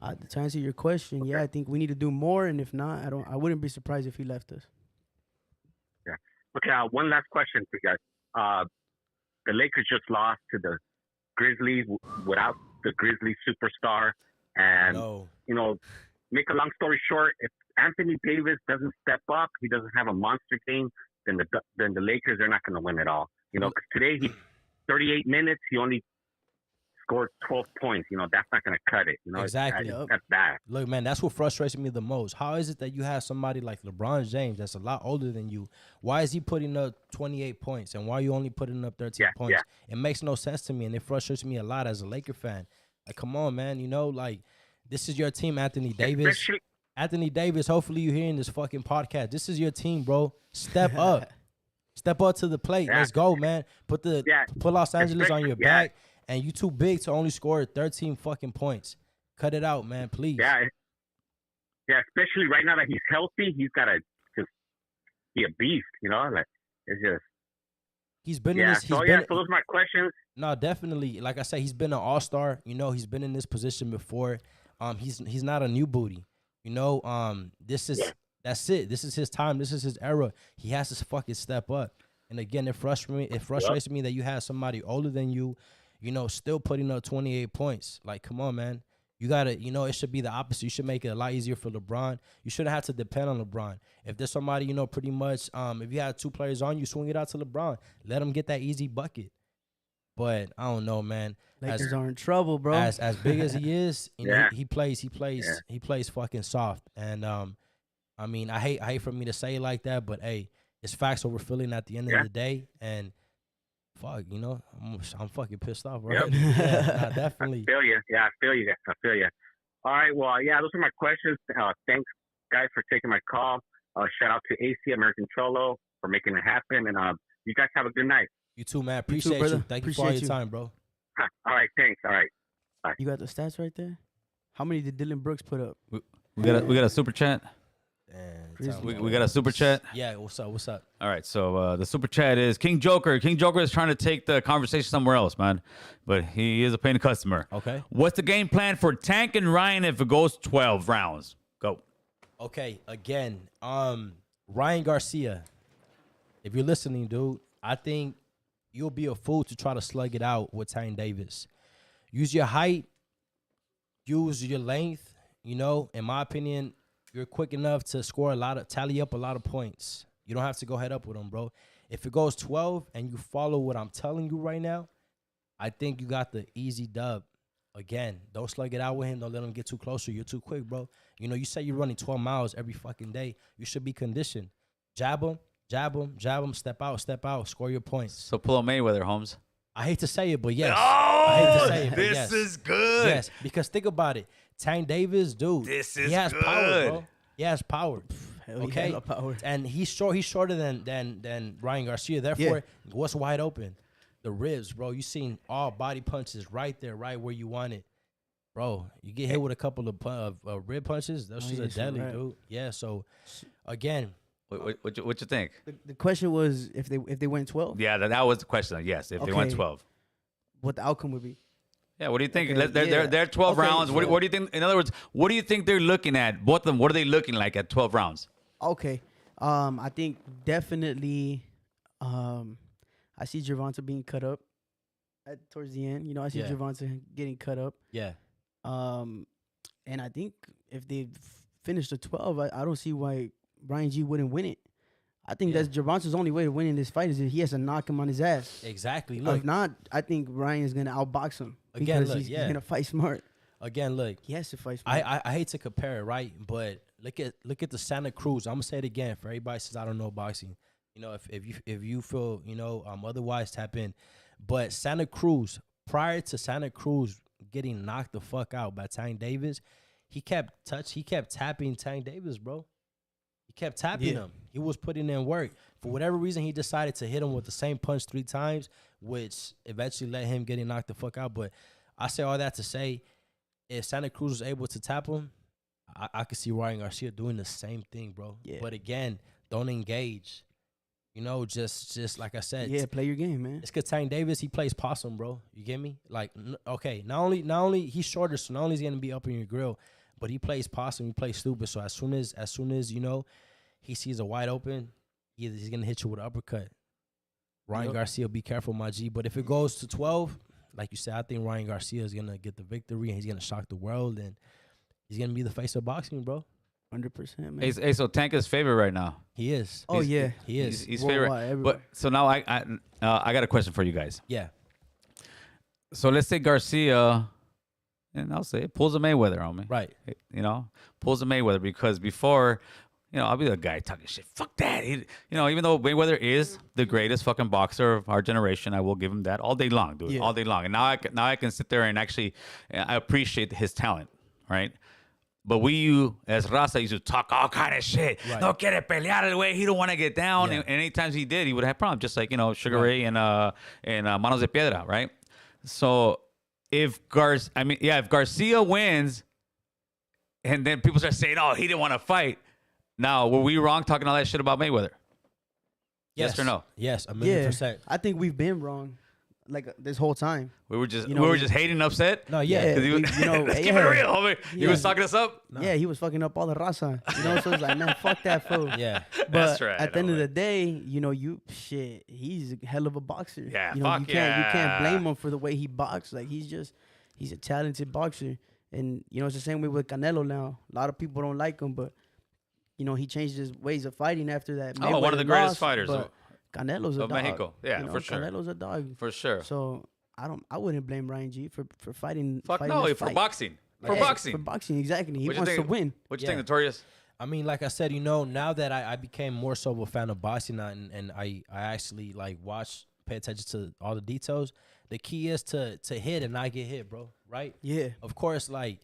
to answer your question, yeah, I think we need to do more, and if not, I wouldn't be surprised if he left us. Yeah. Okay. One last question for you guys. The Lakers just lost to the Grizzlies without the Grizzlies superstar, and you know, make a long story short, if Anthony Davis doesn't step up, he doesn't have a monster game, then the Lakers are not going to win it all. You know, 'cause today 38 minutes, he only scored 12 points. You know, that's not going to cut it. You know, Exactly. That's bad. Look, man, that's what frustrates me the most. How is it that you have somebody like LeBron James that's a lot older than you? Why is he putting up 28 points, and why are you only putting up 13 points? Yeah. It makes no sense to me, and it frustrates me a lot as a Laker fan. Like, come on, man. You know, like, this is your team, Anthony Davis. Anthony Davis, hopefully you're hearing this fucking podcast. This is your team, bro. Step up. Step up to the plate. Yeah. Let's go, man. Put Los Angeles on your back, and you too big to only score 13 fucking points. Cut it out, man, please. Yeah, especially right now that he's healthy, he's got to just be a beast, you know? Like, it's just... He's been in this... so those are my questions. No, definitely. Like I said, he's been an all-star. You know, he's been in this position before. He's not a new booty. You know, that's it. This is his time. This is his era. He has to fucking step up. And again, it frustrates me that you have somebody older than you, you know, still putting up 28 points. Like, come on, man. You got to, you know, it should be the opposite. You should make it a lot easier for LeBron. You shouldn't have to depend on LeBron. If there's somebody, you know, pretty much, if you have two players on you, swing it out to LeBron. Let him get that easy bucket. But I don't know, man. Lakers are in trouble, bro. As big as he is, you know, he plays fucking soft. And I mean, I hate for me to say it like that, but hey, it's facts over feeling at the end of the day. And fuck, you know, I'm fucking pissed off, right? Yeah, definitely. I feel you. Yeah, I feel you. All right, well, yeah, those are my questions. Thanks, guys, for taking my call. Shout out to AC American Cholo for making it happen, and you guys have a good night. You too, man. Appreciate you. Thank you for all your time, bro. All right, thanks. All right. Bye. You got the stats right there? How many did Dylan Brooks put up? We got a super chat. We got a super chat. Yeah, what's up? All right, so the super chat is King Joker. King Joker is trying to take the conversation somewhere else, man, but he is a paying customer. Okay. What's the game plan for Tank and Ryan if it goes 12 rounds? Go. Okay, again, Ryan Garcia, if you're listening, dude, I think you'll be a fool to try to slug it out with Tank Davis. Use your height, use your length. You know, in my opinion, you're quick enough to tally up a lot of points. You don't have to go head up with him, bro. If it goes 12 and you follow what I'm telling you right now, I think you got the easy dub. Again, don't slug it out with him. Don't let him get too close. You're too quick, bro. You know, you say you're running 12 miles every fucking day. You should be conditioned. Jab him, step out, score your points. So pull a Mayweather, Holmes. I hate to say it, but yes. Oh, I hate to say it, but this is good. Yes, because think about it. Tank Davis, dude, he has power, bro. He has power. Okay, power. And he's shorter than Ryan Garcia. Therefore, what's wide open? The ribs, bro. You seen all body punches right there, right where you want it, bro. You get hit with a couple of rib punches. Those just a deadly, dude. Yeah. So again, what you think? The question was if they went 12. Yeah, that was the question. Yes, if they went 12, what the outcome would be. Yeah, what do you think? Okay, they're 12 rounds. So what do you think? In other words, what do you think they're looking at? Both of them. What are they looking like at 12 rounds? Okay, I think definitely, I see Gervonta being cut up towards the end. You know, I see Gervonta getting cut up. Yeah. And I think if they finish the 12, I don't see why Ryan G wouldn't win it. I think that's Gervonta's only way to win in this fight is if he has to knock him on his ass. Exactly. Look, if not, I think Ryan is going to outbox him because he's going to fight smart. Again, look, he has to fight smart. I hate to compare it, right? But look at the Santa Cruz. I'm gonna say it again for everybody says I don't know boxing. You know, if you feel otherwise, tap in. But Santa Cruz, prior to Santa Cruz getting knocked the fuck out by Tank Davis, he kept tapping Tank Davis, bro. He kept tapping him. He was putting in work. For whatever reason, he decided to hit him with the same punch 3 times, which eventually led him getting knocked the fuck out. But I say all that to say, if Santa Cruz was able to tap him, I could see Ryan Garcia doing the same thing, bro. Yeah. But again, don't engage. You know, just like I said. Yeah, play your game, man. It's because Tank Davis, he plays possum, bro. You get me? Like, okay, not only he's shorter, so not only is he gonna be up in your grill, but he plays possum, he plays stupid. So as soon as you know, he sees a wide open, he's gonna hit you with an uppercut. Ryan Garcia, be careful, my G. But if it goes to 12, like you said, I think Ryan Garcia is gonna get the victory and he's gonna shock the world and he's gonna be the face of boxing, bro. 100%, man. Hey, so Tank is favorite right now. He is. Oh, yeah. He is. He's Worldwide, favorite. everywhere. But so now I got a question for you guys. Yeah. So let's say Garcia, and I'll say it, pulls a Mayweather on me. Right. You know, pulls a Mayweather because before, you know, I'll be the guy talking shit. Fuck that. You know, even though Mayweather is the greatest fucking boxer of our generation, I will give him that all day long, dude. Yeah. All day long. And now I can sit there and actually I appreciate his talent, right? But as Raza used to talk all kind of shit. Right. No quiere pelear el way. He don't want to get down. Yeah. And anytime he did, he would have problems. Just like, you know, Sugar Ray and Manos de Piedra, right? So if Garcia wins and then people start saying, oh, he didn't want to fight. Now, were we wrong talking all that shit about Mayweather? Yes or no? Yes, 1,000,000%. I think we've been wrong, like this whole time. We were just You know, just hating and upset. No, yeah. 'Cause he was- you know, let's keep yeah. it real, homie. He Yeah. was talking us up. No. Yeah, he was fucking up all the raza. You know, so it's like, man, fuck that fool. Yeah. But That's right, at the end of homie. the day, you know, he's a hell of a boxer. Yeah, you know, fuck you can't yeah. blame him for the way he boxes. Like he's a talented boxer, and you know it's the same way with Canelo now. A lot of people don't like him, but you know he changed his ways of fighting after that. Oh, one of the Mayweather greatest lost, fighters but Canelo's a of dog. Mexico. Yeah, you know, for sure. Canelo's a dog. For sure. So I wouldn't blame Ryan G for fighting. Fuck fighting no, this for fight. boxing. For Yeah, boxing. For boxing, exactly. He What you wants to think- win. What you Yeah. think, Notorious? I mean, like I said, you know, now that I became more so of a fan of boxing and I actually like pay attention to all the details. The key is to hit and not get hit, bro. Right? Yeah. Of course, like,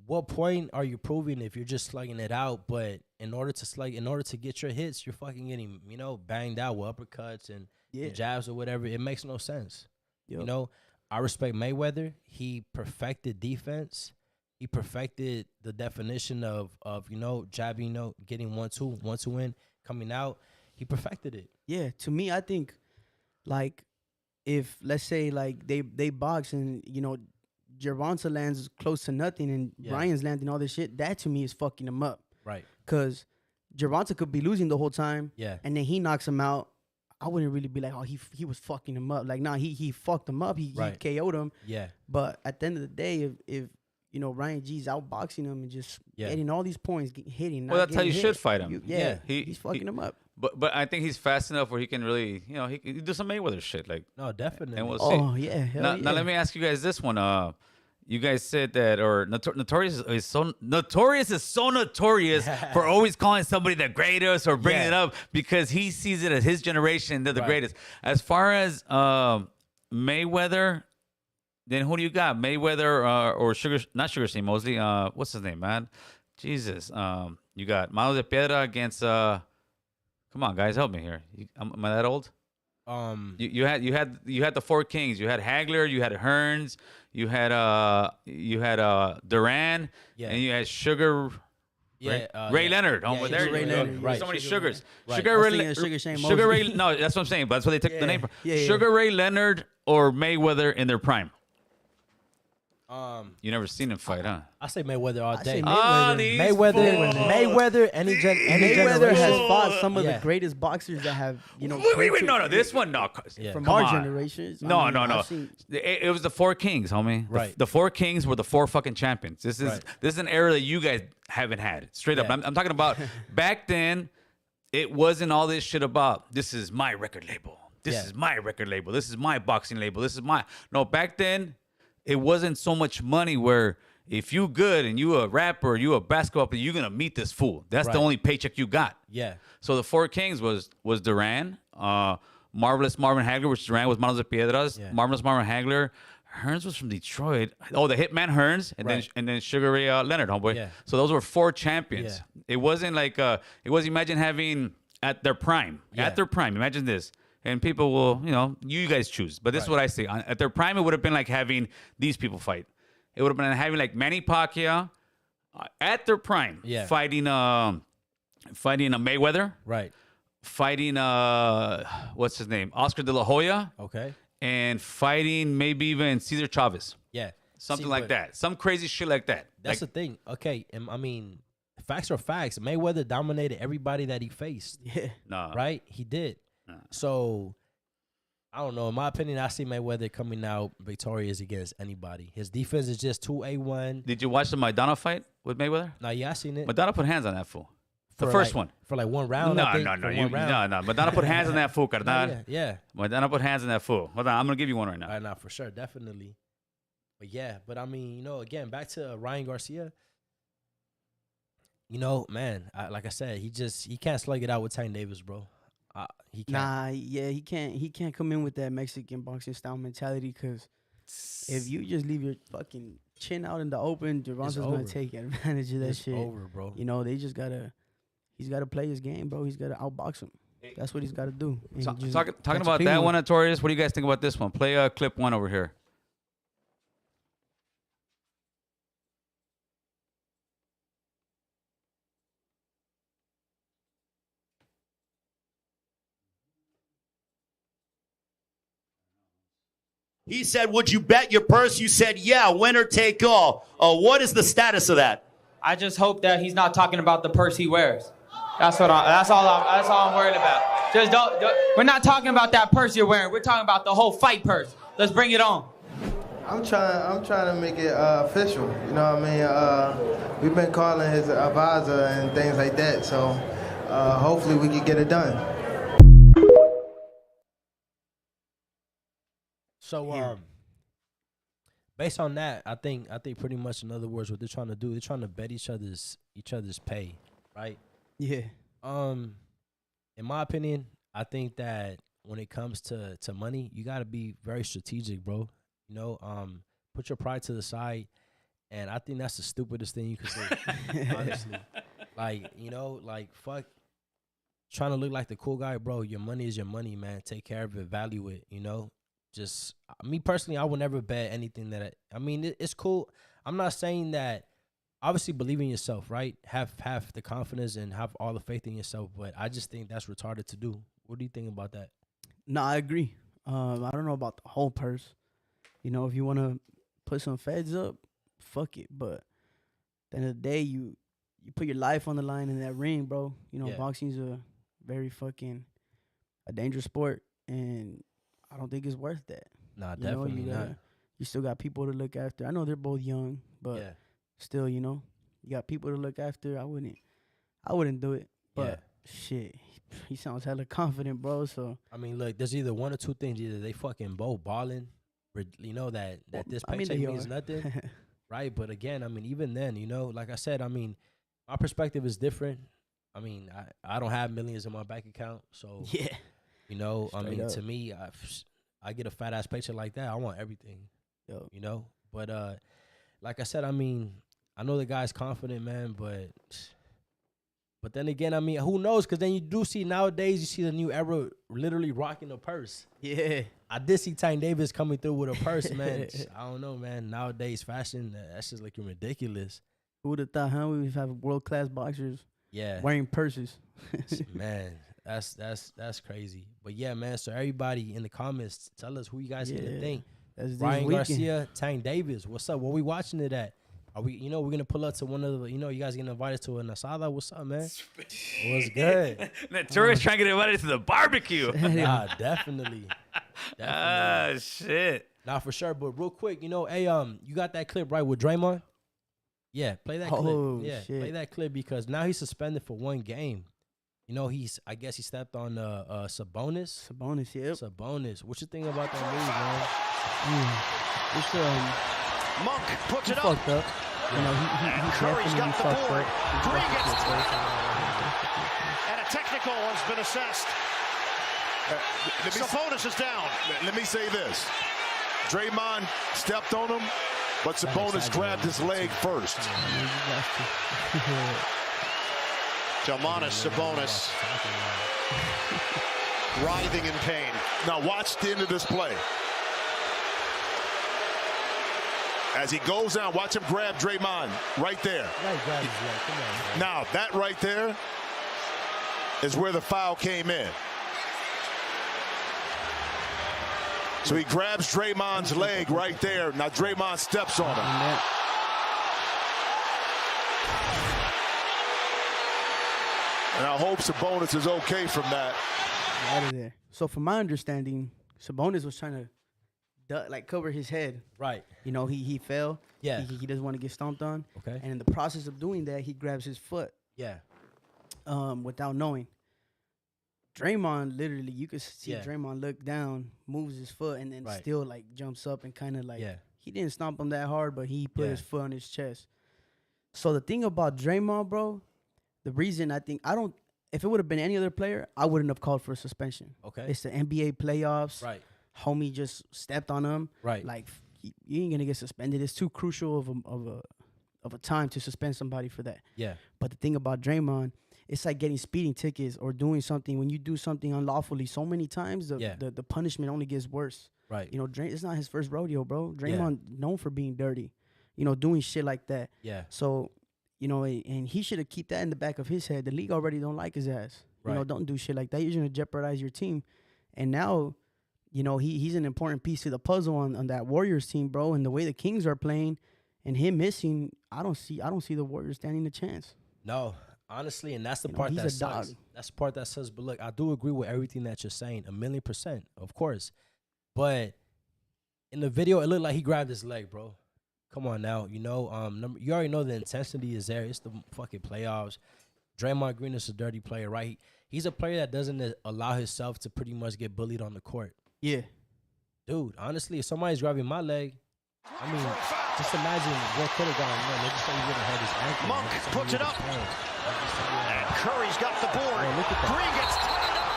what point are you proving if you're just slugging it out? But in order to get your hits, you're fucking getting, you know, banged out with uppercuts and Yeah. jabs or whatever. It makes no sense. Yup. You know, I respect Mayweather. He perfected defense. He perfected the definition of you know, jabbing, you know, getting 1-2 in, coming out. He perfected it. Yeah, to me, I think, like, if let's say like they box and you know, Gervonta lands close to nothing and Yeah. Ryan's landing all this shit, that to me is fucking him up. Right. Cause Gervonta could be losing the whole time, Yeah. and then he knocks him out. I wouldn't really be like, oh, he was fucking him up. Like, nah, he fucked him up. He Right. KO'd him. Yeah. But at the end of the day, if you know Ryan G's outboxing him and just Yeah. getting all these points, hitting. Well, not that's how you getting should hit, fight him. yeah, He- he's fucking him up. But I think he's fast enough where he can really, you know, he can do some Mayweather shit. Like, No, definitely. and we'll see. Oh yeah, hell Now, yeah. now let me ask you guys this one. You guys said that, or Notorious is so notorious for always calling somebody the greatest or bringing Yeah. it up because he sees it as his generation. They're the Right. greatest. As far as Mayweather, then who do you got? Mayweather or not Sugar Shane Mosley. What's his name, man? Jesus. You got Manos de Piedra against. Come on, guys, help me here. Am I that old? You had the four kings. You had Hagler, you had Hearns, you had Duran, Yeah. and you had Sugar Yeah, Ray yeah. Leonard. Oh, Yeah, well, yeah, there Ray you go. Leonard, right. So many Sugar sugars. Right. Sugar I was Ray, thinking of Sugar Shane Sugar Ray. Mosley. No, that's what I'm saying. But that's what they took the name from. Yeah, yeah. Sugar Ray Leonard or Mayweather in their prime. Um, You never seen him fight, huh? I say Mayweather all I day. say Ah, Mayweather. these Mayweather, fools. Mayweather, any Mayweather has generation. fought some of Yeah. the greatest boxers that have, you know, Wait, no, this one, no. Yeah. from Come our on. generations. I No, mean, no. I've seen- It was the four kings, homie. Right. The four kings were the four fucking champions. This is Right. this is an era that you guys haven't had. Straight up. Yeah. I'm talking about back then. It wasn't all this shit about this is my record label. This Yeah. is my record label. This is my boxing label. This is my no. Back then, it wasn't so much money where. If you good and you a rapper, you a basketball player, you're gonna meet this fool. That's the Right. only paycheck you got. Yeah. So the four kings was Duran, Marvelous Marvin Hagler, which Duran was Manos de Piedras. Yeah. Marvelous Marvin Hagler. Hearns was from Detroit. Oh, the Hitman Hearns, and Right. then Sugar Ray Leonard, homeboy. Yeah. So those were four champions. Yeah. It wasn't like imagine having at their prime. Yeah. At their prime, imagine this. And people will, you guys choose. But this is Right. what I say. At their prime, it would have been like having these people fight. It would have been having like Manny Pacquiao at their prime, Yeah. fighting a Mayweather, Right. fighting what's his name, Oscar De La Hoya, Okay. and fighting maybe even Cesar Chavez, Yeah. something See, like but that, some crazy shit like that. That's Like, the thing. Okay. I mean, facts are facts. Mayweather dominated everybody that he faced. Yeah. nah. Right? He did. So, I don't know. In my opinion, I see Mayweather coming out victorious against anybody. His defense is just 2A1. Did you watch the Maidana fight with Mayweather? Now, yeah, I seen it. Maidana put hands on that fool. The For first like- one. For like one round, I think. No. For You, one round. no. Maidana put hands on that fool, carnal. Yeah. Maidana put hands on that fool. Hold on, I'm gonna give you one right now. All right, now for sure, definitely. But yeah, but I mean, again, back to Ryan Garcia. Man, like I said, he can't slug it out with Tank Davis, bro. He can't. Nah, yeah, he can't come in with that Mexican boxing style mentality because if you just leave your fucking chin out in the open, Gervonta's over. gonna take advantage of that It's shit. over, bro. He's gotta play his game, bro. He's gotta outbox him. That's what he's gotta do. And So, he just talking catch a about clean that one, Notorious. What do you guys think about this one? Play clip 1 over here. He said, would you bet your purse? You said, yeah, winner take all. What is the status of that? I just hope that he's not talking about the purse he wears. That's all I'm worried about. Just don't, we're not talking about that purse you're wearing. We're talking about the whole fight purse. Let's bring it on. I'm trying to make it official. You know what I mean? We've been calling his advisor and things like that. So hopefully we can get it done. So based on that, I think pretty much in other words what they're trying to do, they're trying to bet each other's pay, right? Yeah. In my opinion, I think that when it comes to money, you got to be very strategic, bro. Put your pride to the side, and I think that's the stupidest thing you could do. Honestly, fuck trying to look like the cool guy, bro. Your money is your money, man. Take care of it, value it. Just me personally, I would never bet anything it's cool. I'm not saying that. Obviously, believe in yourself, right? Have the confidence and have all the faith in yourself. But I just think that's retarded to do. What do you think about that? No, I agree. I don't know about the whole purse. If you want to put some feds up, fuck it. But at the end of the day, you put your life on the line in that ring, bro. Boxing's a very a dangerous sport, and I don't think it's worth that. Nah, definitely not. You still got people to look after. I know they're both young, but still, you got people to look after. I wouldn't do it. But shit, he sounds hella confident, bro. So I mean, look, there's either one or two things. Either they fucking both balling, that this paycheck means nothing, right? But again, I mean, even then, like I said, I mean, my perspective is different. I mean, I don't have millions in my bank account, so yeah. I mean, to me, I get a fat ass paycheck like that. I want everything, But like I said, I mean, I know the guy's confident, man. But then again, I mean, who knows? Because then you do see nowadays, you see the new era literally rocking a purse. Yeah, I did see Tank Davis coming through with a purse, man. I don't know, man. Nowadays, fashion, that's just looking ridiculous. Who would have thought, huh? We have world-class boxers wearing purses. Man. That's crazy. But yeah, man, so everybody in the comments, tell us who you guys gonna think. Ryan Garcia, Tank Davis. What's up? Where we watching it at? Are we, we're gonna pull up to one of the, you guys getting invited to an asada? What's up, man? What's good? Notorious trying to get invited to the barbecue. Nah, definitely. Shit. Nah, for sure. But real quick, hey, you got that clip right with Draymond? Yeah, play that clip. Yeah, shit. Play that clip because now he's suspended for one game. I guess he stepped on Sabonis. Sabonis, yep. Sabonis. What you think about that move, man? Monk puts it up. Fucked up. Curry's got the board. Green gets and a technical has been assessed. Sabonis is down. Let me say this. Draymond stepped on him, but Sabonis grabbed his leg first. Sabonis writhing in pain. Now watch the end of this play. As he goes down, watch him grab Draymond right there. Now that right there is where the foul came in. So he grabs Draymond's leg right there. Now Draymond steps on him. And I hope Sabonis is okay from that. Out of there. So from my understanding, Sabonis was trying to cover his head. Right. You know, he fell. Yeah. He doesn't want to get stomped on. Okay. And in the process of doing that, he grabs his foot. Yeah. Without knowing. Draymond, literally, you could see Yeah. Draymond look down, moves his foot, and then Right. still, like, jumps up and kind of, like, Yeah. he didn't stomp him that hard, but he put Yeah. his foot on his chest. So the thing about Draymond, bro, the reason if it would have been any other player, I wouldn't have called for a suspension. Okay. It's the NBA playoffs. Right. Homie just stepped on him. Right. Like, you ain't going to get suspended. It's too crucial of a time to suspend somebody for that. Yeah. But the thing about Draymond, it's like getting speeding tickets or doing something. When you do something unlawfully so many times, the punishment only gets worse. Right. You know, it's not his first rodeo, bro. Draymond known for being dirty, you know, doing shit like that. Yeah. So, you know, and he should have keep that in the back of his head. The league already don't like his ass. Right. You know, don't do shit like that. You're going to jeopardize your team. And now, you know, he's an important piece to the puzzle on that Warriors team, bro. And the way the Kings are playing and him missing, I don't see the Warriors standing a chance. No, honestly, and that's the You know, part he's that a sucks. dog. That's the part that sucks. But look, I do agree with everything that you're saying, 1,000,000%, of course. But in the video, it looked like he grabbed his leg, bro. Come on now, you know, you already know the intensity is there. It's the fucking playoffs. Draymond Green is a dirty player, right? He's a player that doesn't allow himself to pretty much get bullied on the court. Yeah. Dude, honestly, if somebody's grabbing my leg, I mean, just imagine what could have gone on. They just say he would have had his ankle. Monk puts it up. And Curry's got the board. Look at that. Green gets tied up.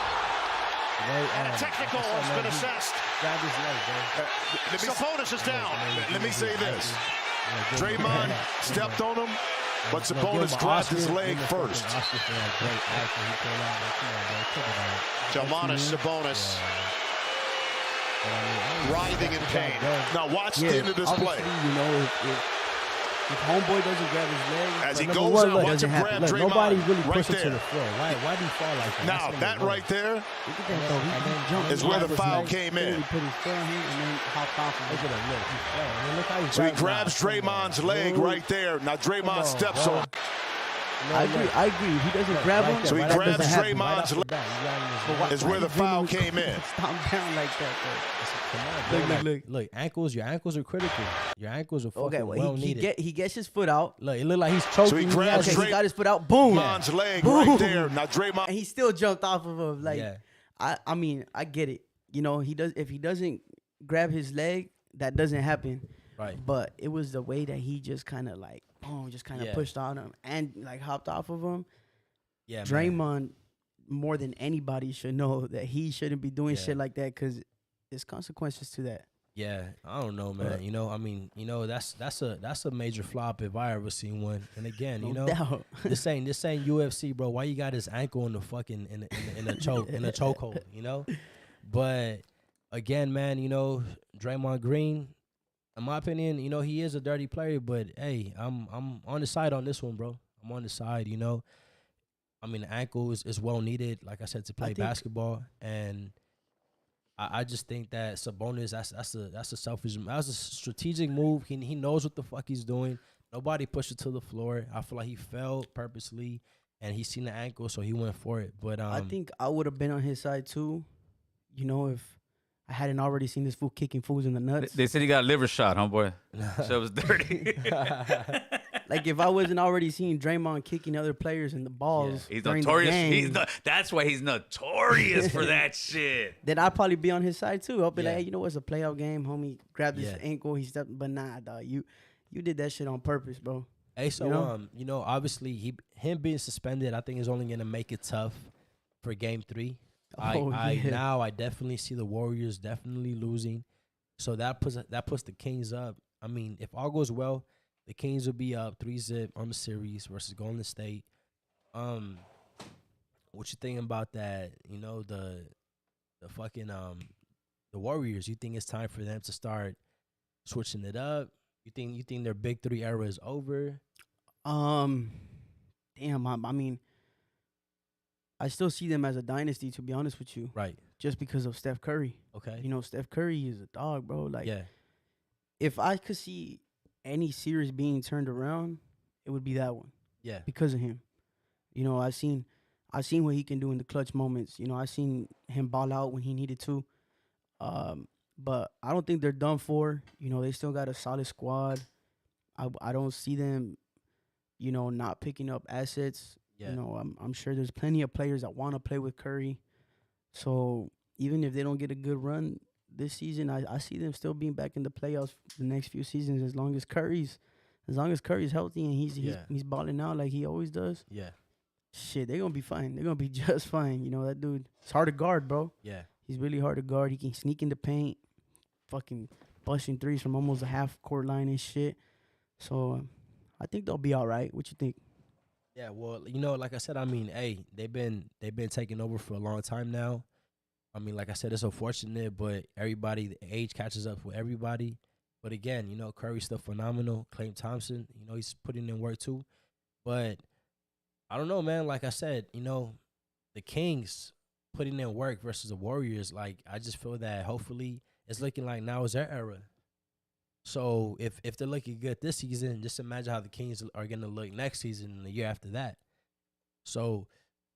And a Like technical I said, has man, been he assessed. grabbed his leg, bro. Sabonis is down. Let me say this. Draymond stepped on him, but Sabonis grabbed his leg first. Giannis Sabonis writhing in pain. Now watch the end of this play. You know, if homeboy doesn't grab his leg, As he number goes one, out, look, watch doesn't him happen. grab Look, Draymond nobody really right pushed him to there. the floor. Why did he fall like that? Now that right there Look at that, though. He jumped is where the his foul leg, came literally in. Put his foot on him and then hopped off of him. Look at him, look. He fell. I mean, look how So he grabbed grabs him. Draymond's leg right there. Now Draymond steps on. I agree. He doesn't grab him. So he that grabs doesn't happen. Draymond's leg. Is where the foul came in. Stomp down like that, Come on, Look, bro. Look, ankles. Your ankles are critical. Your ankles are though. fucking Okay, well, well needed. he gets his foot out. Look, it looked like he's choking. So he grabs Okay, he got his foot out. Boom. Draymond's leg Boom. right there. Now Draymond. And he still jumped off of him. Like, Yeah. I mean, I get it. You know, if he doesn't grab his leg, that doesn't happen. Right. But it was the way that he just kind of like, boom, just kind of Yeah. pushed on him and like hopped off of him. Yeah, man. Draymond, more than anybody, should know that he shouldn't be doing Yeah. shit like that because there's consequences to that. Yeah, I don't know, man. You know, I mean, you know, that's a major flop if I ever seen one. And again, you No know, doubt. this ain't UFC, bro. Why you got his ankle in the fucking in a chokehold, you know? But again, man, you know, Draymond Green, in my opinion, you know, he is a dirty player. But hey, I'm on the side on this one, bro. I'm on the side, you know. I mean, the ankle is well needed, like I said, to play basketball, and I just think that Sabonis, that's a strategic move. He knows what the fuck he's doing. Nobody pushed it to the floor. I feel like he fell purposely, and he seen the ankle, so he went for it. But I think I would have been on his side too, you know, if I hadn't already seen this fool kicking fools in the nuts. They said he got a liver shot, homeboy. So it was dirty. Like if I wasn't already seeing Draymond kicking other players in the balls, He's during notorious. The game, That's why he's notorious for that shit. then I'd probably be on his side too. I'll be Yeah. like, hey, you know what's a playoff game, homie? Grabbed his Yeah. ankle, he stepped, but nah, dog, you did that shit on purpose, bro. Hey, so you know, obviously him being suspended, I think is only gonna make it tough for Game 3. I definitely see the Warriors definitely losing, so that puts the Kings up. I mean, if all goes well, the Kings will be up 3-0 on the series versus Golden State. What you thinking about that? You know, the fucking the Warriors. You think it's time for them to start switching it up? You think their Big 3 era is over? Damn, I mean, I still see them as a dynasty, to be honest with you. Right. Just because of Steph Curry. Okay. You know, Steph Curry is a dog, bro. Like, Yeah. if I could see any series being turned around, it would be that one. Yeah. Because of him. You know, I've seen what he can do in the clutch moments. You know, I've seen him ball out when he needed to. But I don't think they're done for. You know, they still got a solid squad. I don't see them, you know, not picking up assets. Yeah. You know, I'm sure there's plenty of players that want to play with Curry. So even if they don't get a good run this season, I see them still being back in the playoffs the next few seasons as long as Curry's healthy and he's balling out like he always does. Yeah. Shit, they're gonna be fine. They're gonna be just fine. You know, that dude, it's hard to guard, bro. Yeah. He's really hard to guard. He can sneak in the paint, fucking busting threes from almost a half court line and shit. So I think they'll be all right. What you think? Yeah, well, you know, like I said, I mean, hey, they've been taking over for a long time now. I mean, like I said, it's unfortunate, but the age catches up with everybody. But again, you know, Curry's still phenomenal. Klay Thompson, you know, he's putting in work too. But I don't know, man. Like I said, you know, the Kings putting in work versus the Warriors. Like, I just feel that hopefully it's looking like now is their era. So if they're looking good this season, just imagine how the Kings are going to look next season and the year after that. So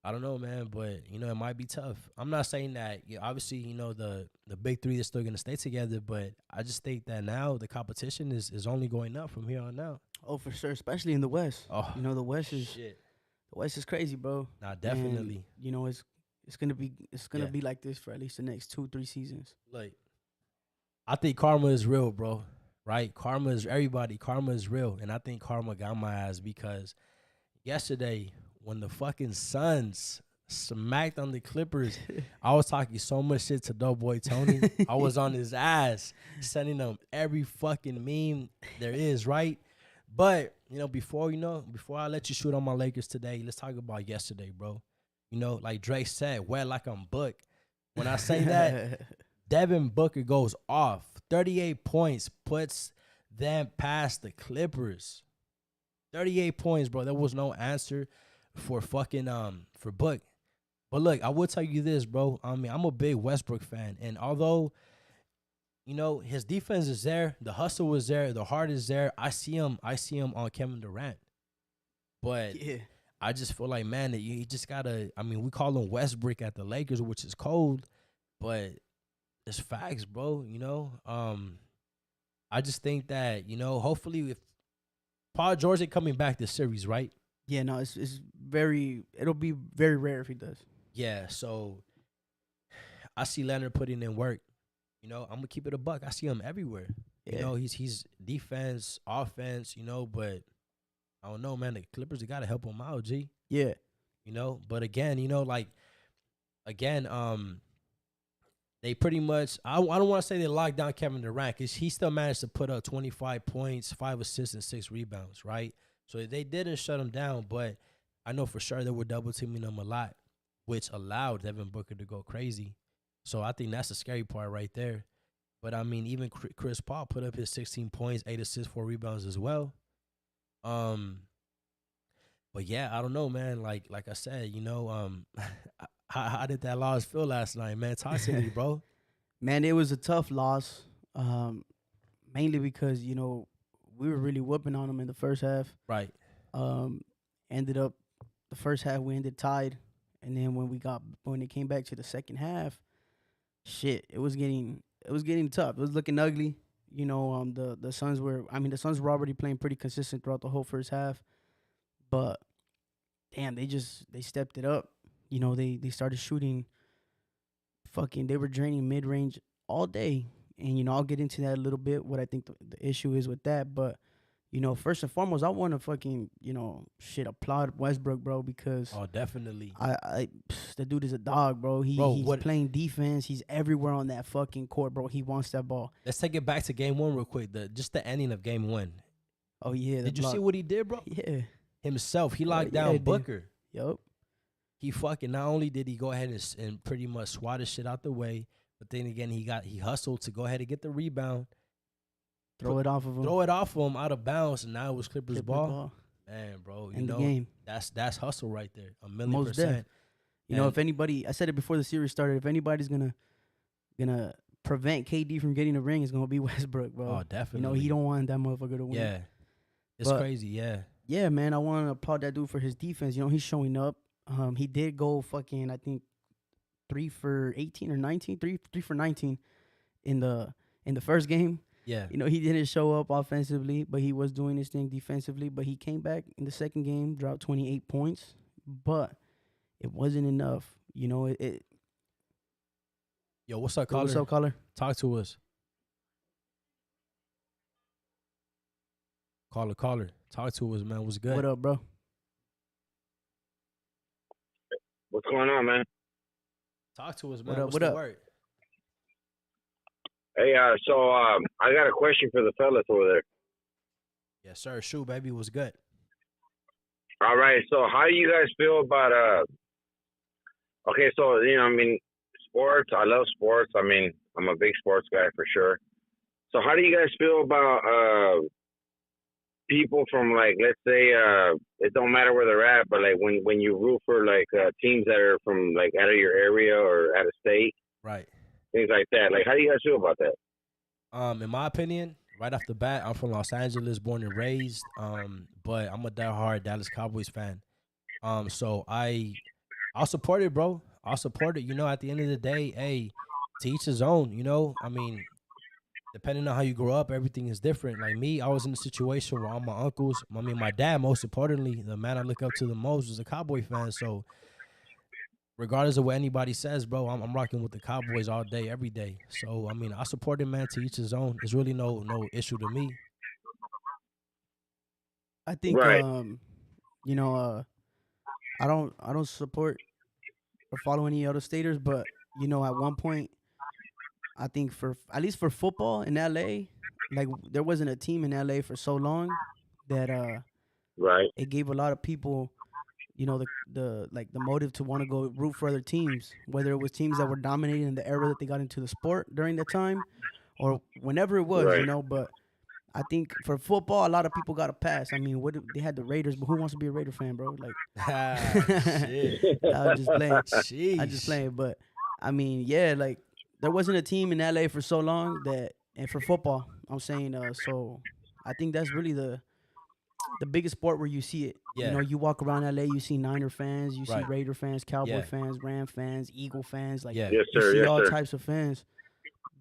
I don't know, man, but, you know, it might be tough. I'm not saying that, obviously, you know, the big three is still going to stay together, but I just think that now the competition is only going up from here on out. Oh, for sure, especially in the West. Oh, you know, the West is shit. The West is crazy, bro. Nah, definitely. And, you know, it's gonna be like this for at least the next 2-3 seasons. Like, I think karma is real, bro. Right? Karma is real. And I think karma got my ass because yesterday when the fucking Suns smacked on the Clippers, I was talking so much shit to Doughboy Tony. I was on his ass, sending him every fucking meme there is, right? But, you know, before I let you shoot on my Lakers today, let's talk about yesterday, bro. You know, like Drake said, wet like I'm Book. When I say that, Devin Booker goes off. 38 points, puts them past the Clippers. 38 points, bro. There was no answer for fucking for Book. But look, I will tell you this, bro. I mean, I'm a big Westbrook fan, and although, you know, his defense is there, the hustle is there, the heart is there. I see him on Kevin Durant. But yeah, I just feel like, man, that you just gotta. I mean, we call him Westbrook at the Lakers, which is cold, but it's facts, bro. You know, I just think that, you know, hopefully if Paul George ain't coming back this series, right? Yeah, no, it'll be very rare if he does. Yeah, so I see Leonard putting in work. You know, I'm gonna keep it a buck. I see him everywhere. Yeah. You know, he's defense, offense, you know, but I don't know, man. The Clippers, they gotta help him out, G. Yeah. You know, but again, you know, they pretty much, I don't want to say they locked down Kevin Durant because he still managed to put up 25 points, 5 assists, and 6 rebounds, right? So they didn't shut him down, but I know for sure they were double teaming him a lot, which allowed Devin Booker to go crazy. So I think that's the scary part right there. But, I mean, even Chris Paul put up his 16 points, 8 assists, 4 rebounds as well. But, yeah, I don't know, man. Like I said, you know, how did that loss feel last night, man? Talk to me, bro. Man, it was a tough loss, mainly because, you know, we were really whooping on them in the first half. Right. Ended up the first half we ended tied, and then when it came back to the second half, shit, it was getting tough. It was looking ugly. You know, the Suns were already playing pretty consistent throughout the whole first half, but damn, they stepped it up. You know, they started shooting. They were draining mid range all day. And, you know, I'll get into that a little bit, what I think the issue is with that. But, you know, first and foremost, I want to fucking, you know, applaud Westbrook, bro, because. Oh, definitely. The dude is a dog, bro. He's playing defense. He's everywhere on that fucking court, bro. He wants that ball. Let's take it back to game 1 real quick. Just the ending of game 1. Oh, yeah. Did you see what he did, bro? Yeah. Himself. He locked down Booker. Yup. He fucking, not only did he go ahead and pretty much swat his shit out the way, but then again, he hustled to go ahead and get the rebound. Throw it off of him out of bounds, and now it was Clippers ball. Man, bro, you know, that's hustle right there. 1,000,000%. You know, if anybody, I said it before the series started, if anybody's gonna prevent KD from getting a ring, it's gonna be Westbrook, bro. Oh, definitely. You know, he don't want that motherfucker to win. Yeah, it's crazy. Yeah. Yeah, man, I want to applaud that dude for his defense. You know, he's showing up. He did go fucking, I think, 3 for 18 or 19, 3 for 19 in the first game. Yeah. You know, he didn't show up offensively, but he was doing his thing defensively. But he came back in the second game, dropped 28 points, but it wasn't enough. You know, Yo, what's up, caller? What's up, caller? Talk to us. Caller. Talk to us, man. What's good? What up, bro? What's going on, man? Talk to us, man. What up? What's What the up? word? Hey, so I got a question for the fellas over there. Yes, sir. Shoot, baby. What's good? All right, so how do you guys feel about okay, so you know, I mean, sports. I love sports. I mean, I'm a big sports guy for sure. So how do you guys feel about people from, like, let's say it don't matter where they're at, but like when you root for like teams that are from like out of your area or out of state, right? Things like that. Like, how do you guys feel about that? In my opinion, right off the bat, I'm from Los Angeles, born and raised. But I'm a diehard Dallas Cowboys fan. So I'll support it, bro. I'll support it. You know, at the end of the day, hey, to each his own. You know, I mean, depending on how you grow up, everything is different. Like me, I was in a situation where all my uncles, I mean, my dad, most importantly, the man I look up to the most, was a Cowboy fan. So regardless of what anybody says, bro, I'm rocking with the Cowboys all day, every day. So, I mean, I support it, man, to each his own. It's really no issue to me. I think, you know, I don't support or follow any other staters, but, you know, at one point, I think at least for football in LA, like there wasn't a team in LA for so long that it gave a lot of people, you know, the motive to want to go root for other teams, whether it was teams that were dominating in the era that they got into the sport during that time or whenever it was, you know. But I think for football, a lot of people got a pass. I mean, they had the Raiders, but who wants to be a Raider fan, bro? Like, shit. I was just playing. Jeez. I just playing. But I mean, yeah, like there wasn't a team in LA for so long and for football, I'm saying, so I think that's really the biggest sport where you see it. Yeah. You know, you walk around LA, you see Niner fans, you see Raider fans, Cowboy Yeah. fans, Ram fans, Eagle fans, like Yeah. Yes, you sir. see Yes, all sir. types of fans.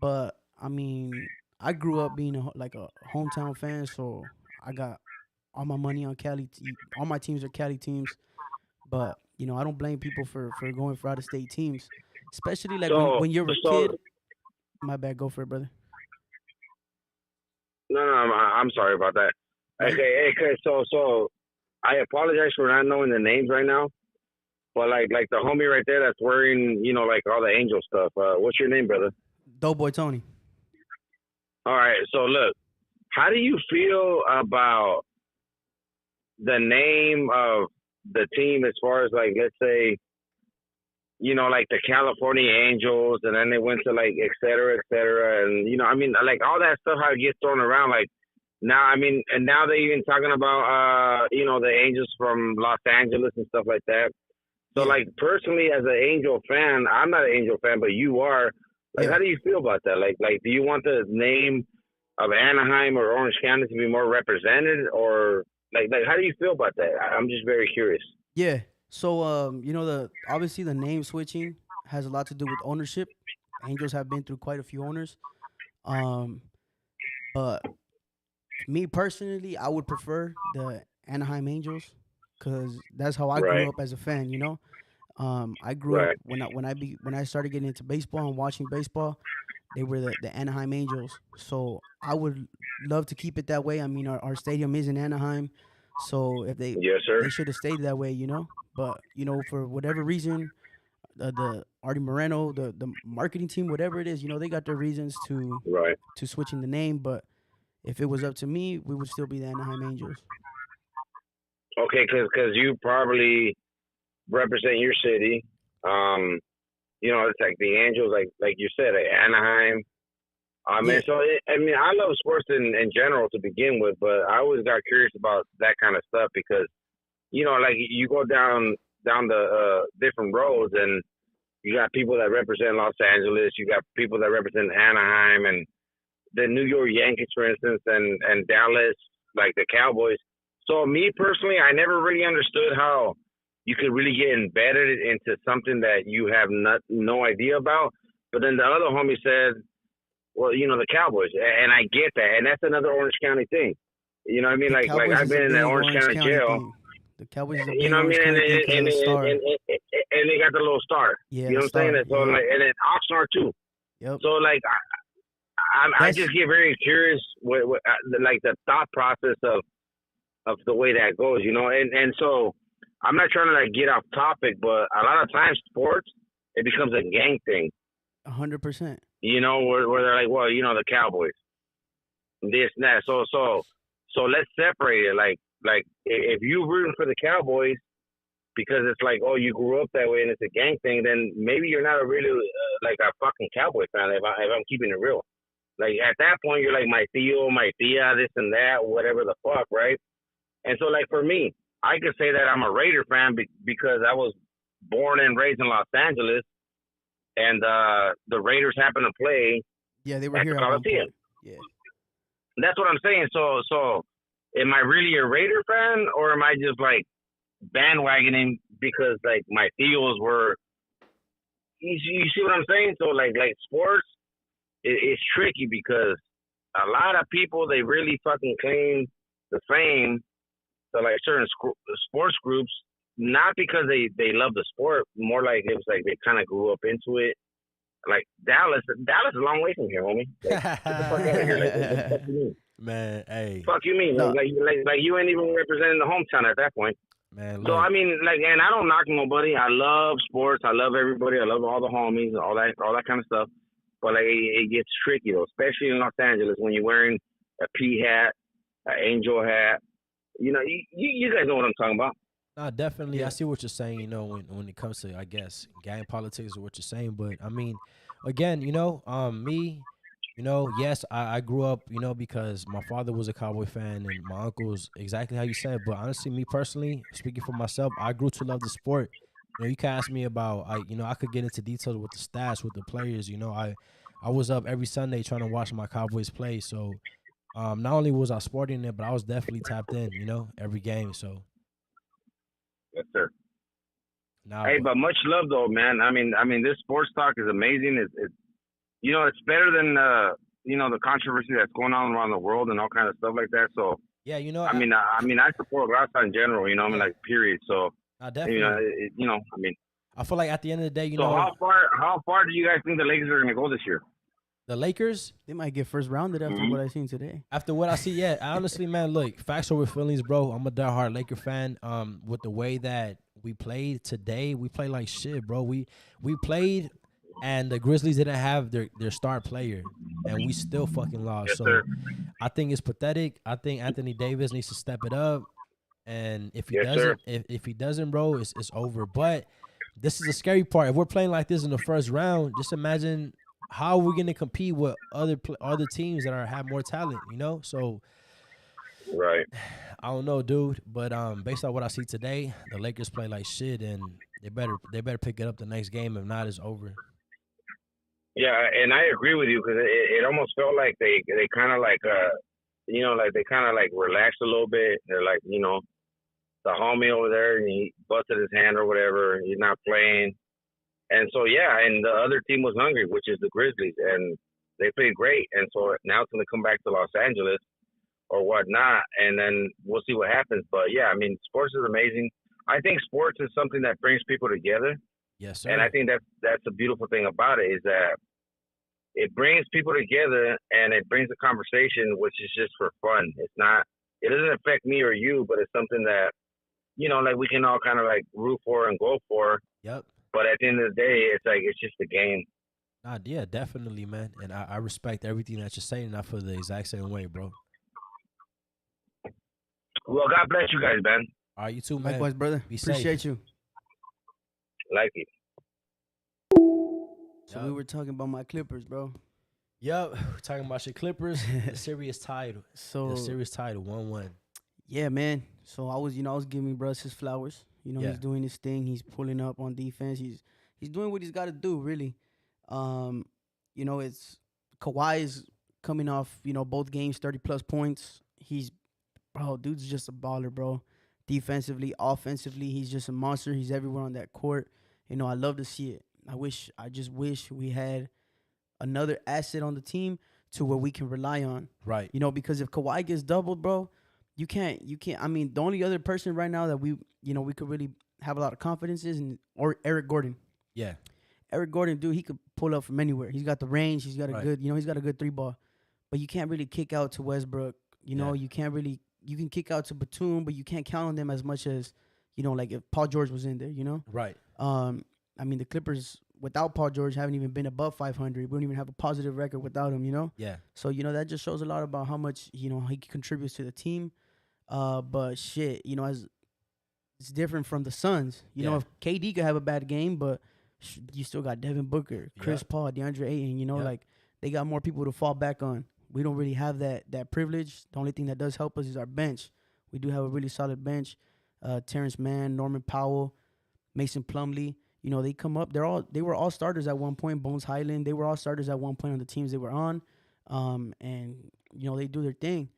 But I mean, I grew up being a hometown fan, so I got all my money on Cali. All my teams are Cali teams, but you know, I don't blame people for going for out of state teams, especially like when you're a kid. My bad, go for it, brother. No, I'm sorry about that. Okay, so I apologize for not knowing the names right now, but like the homie right there that's wearing, you know, like all the angel stuff. What's your name, brother? Doughboy Tony. All right, so look, how do you feel about the name of the team as far as, like, let's say, you know, like the California Angels, and then they went to like et cetera, and you know, I mean, like all that stuff how it gets thrown around, like now, I mean, and now they're even talking about you know, the Angels from Los Angeles and stuff like that. So like personally, as an Angel fan, I'm not an Angel fan, but you are. Like, how do you feel about that? Like, do you want the name of Anaheim or Orange County to be more represented, or like how do you feel about that? I'm just very curious. Yeah. So, you know, obviously the name switching has a lot to do with ownership. Angels have been through quite a few owners. But me personally, I would prefer the Anaheim Angels because that's how I grew up as a fan, you know. I grew up when I started getting into baseball and watching baseball, they were the Anaheim Angels. So I would love to keep it that way. I mean, our stadium is in Anaheim, so if they should have stayed that way, you know. But you know, for whatever reason, the Artie Moreno, the marketing team, whatever it is, you know, they got their reasons to switching the name. But if it was up to me, we would still be the Anaheim Angels. Okay, because you probably represent your city. You know, it's like the Angels, like you said, Anaheim. I mean, I love sports in general to begin with, but I always got curious about that kind of stuff because, you know, like you go down down the different roads, and you got people that represent Los Angeles, you got people that represent Anaheim, and the New York Yankees, for instance, and Dallas, like the Cowboys. So me personally, I never really understood how you could really get embedded into something that you have no idea about. But then the other homie said, well, you know, the Cowboys, and I get that, and that's another Orange County thing. You know what I mean? Like I've been in that Orange County jail. Thing. The Cowboys is a big you know what I mean? And they got the little star. Yeah, you know what I'm saying? So like, and then Oxnard too. Yep. So like, I just get very curious with like the thought process of the way that goes, you know. And so I'm not trying to like get off topic, but a lot of times sports, it becomes a gang thing. 100%. You know, where they're like, well, you know, the Cowboys, this and that. So let's separate it. Like if you're rooting for the Cowboys because it's like, oh, you grew up that way and it's a gang thing, then maybe you're not a really like a fucking Cowboy fan. If I'm keeping it real, like at that point you're like my tío, my tía, this and that, whatever the fuck, right? And so like for me, I could say that I'm a Raider fan because I was born and raised in Los Angeles, and the Raiders happened to play. Yeah, they were at here the at one Coliseum. point. Yeah. That's what I'm saying. So am I really a Raider fan, or am I just like bandwagoning because like my tíos were? You see what I'm saying? So like sports, it's tricky because a lot of people, they really fucking claim the fame to like certain sports groups, not because they love the sport, more like it was like they kind of grew up into it. Like Dallas is a long way from here, homie. Like, get the fuck out of here. Like, what the fuck you mean? Man, hey. Fuck you mean? No. Like you ain't even representing the hometown at that point. Man, so I mean, like, and I don't knock nobody. I love sports. I love everybody. I love all the homies, all that kind of stuff. But like, it gets tricky though, especially in Los Angeles when you're wearing a P hat, an Angel hat. You know, you guys know what I'm talking about. No, definitely. Yeah. I see what you're saying, you know, when it comes to, I guess, gang politics or what you're saying. But, I mean, again, you know, me, you know, yes, I grew up, you know, because my father was a Cowboy fan and my uncle was exactly how you said. But, honestly, me personally, speaking for myself, I grew to love the sport. You know, you can ask me about, I could get into details with the stats, with the players. You know, I was up every Sunday trying to watch my Cowboys play. So, not only was I sporting it, but I was definitely tapped in, you know, every game. So. Yes, sir. Hey, but much love though, man. I mean, this sports talk is amazing. It's you know, it's better than you know, the controversy that's going on around the world and all kind of stuff like that. So yeah, you know, I support Raza in general. You know, I mean, like period. So definitely. You know, I mean, I feel like at the end of the day, you so know, how far do you guys think the Lakers are going to go this year? The Lakers, they might get first rounded after what I seen today. After what I see, yeah. Honestly, man, look, facts over feelings, bro. I'm a diehard Laker fan. With the way that we played today, we played like shit, bro. We played, and the Grizzlies didn't have their star player, and we still fucking lost. Yes, so sir. I think it's pathetic. I think Anthony Davis needs to step it up, and if he Yes, doesn't, sir. if he doesn't, bro, it's over. But this is the scary part. If we're playing like this in the first round, just imagine. How are we going to compete with other teams that have more talent, you know? So, right. I don't know, dude. But based on what I see today, the Lakers play like shit, and they better pick it up the next game. If not, it's over. Yeah, and I agree with you because it almost felt like they kind of like you know, like they kind of like relaxed a little bit. They're like, you know, the homie over there, and he busted his hand or whatever. He's not playing. And so, yeah, and the other team was hungry, which is the Grizzlies, and they played great. And so now it's going to come back to Los Angeles or whatnot, and then we'll see what happens. But, yeah, I mean, sports is amazing. I think sports is something that brings people together. Yes, sir. And I think that's the beautiful thing about it is that it brings people together and it brings a conversation, which is just for fun. It doesn't affect me or you, but it's something that, you know, like we can all kind of like root for and go for. Yep. But at the end of the day, it's like it's just a game. Yeah, definitely, man. And I respect everything that you're saying. I feel the exact same way, bro. Well, God bless you guys, man. All right, you too, man. Likewise, brother. Appreciate safe. you. Like it. So we were talking about my Clippers, bro. Yep, we're talking about your Clippers. The series tied. The series tied 1-1. Yeah, man. So I was giving Bruce his flowers. You know, Yeah. he's doing his thing. He's pulling up on defense. He's doing what he's got to do, really. You know, it's Kawhi is coming off, you know, both games, 30-plus points. Dude's just a baller, bro. Defensively, offensively, he's just a monster. He's everywhere on that court. You know, I love to see it. I just wish we had another asset on the team to where we can rely on. Right. You know, because if Kawhi gets doubled, bro, you can't. I mean, the only other person right now that we could really have a lot of confidence or Eric Gordon. Yeah. Eric Gordon, dude, he could pull up from anywhere. He's got the range. He's got a good, he's got a good 3-ball. But you can't really kick out to Westbrook. You know, you can't really. You can kick out to Batum, but you can't count on them as much as, you know, like if Paul George was in there, you know? Right. I mean, the Clippers, without Paul George, haven't even been above 500. We don't even have a positive record without him, you know? Yeah. So, you know, that just shows a lot about how much, you know, he contributes to the team. But shit, you know, it's different from the Suns. You know, if KD could have a bad game, but you still got Devin Booker, Chris Paul, DeAndre Ayton, you know, like they got more people to fall back on. We don't really have that privilege. The only thing that does help us is our bench. We do have a really solid bench. Terrence Mann, Norman Powell, Mason Plumlee. You know, they come up. They were all starters at one point. Bones Highland, they were all starters at one point on the teams they were on. And, you know, they do their thing.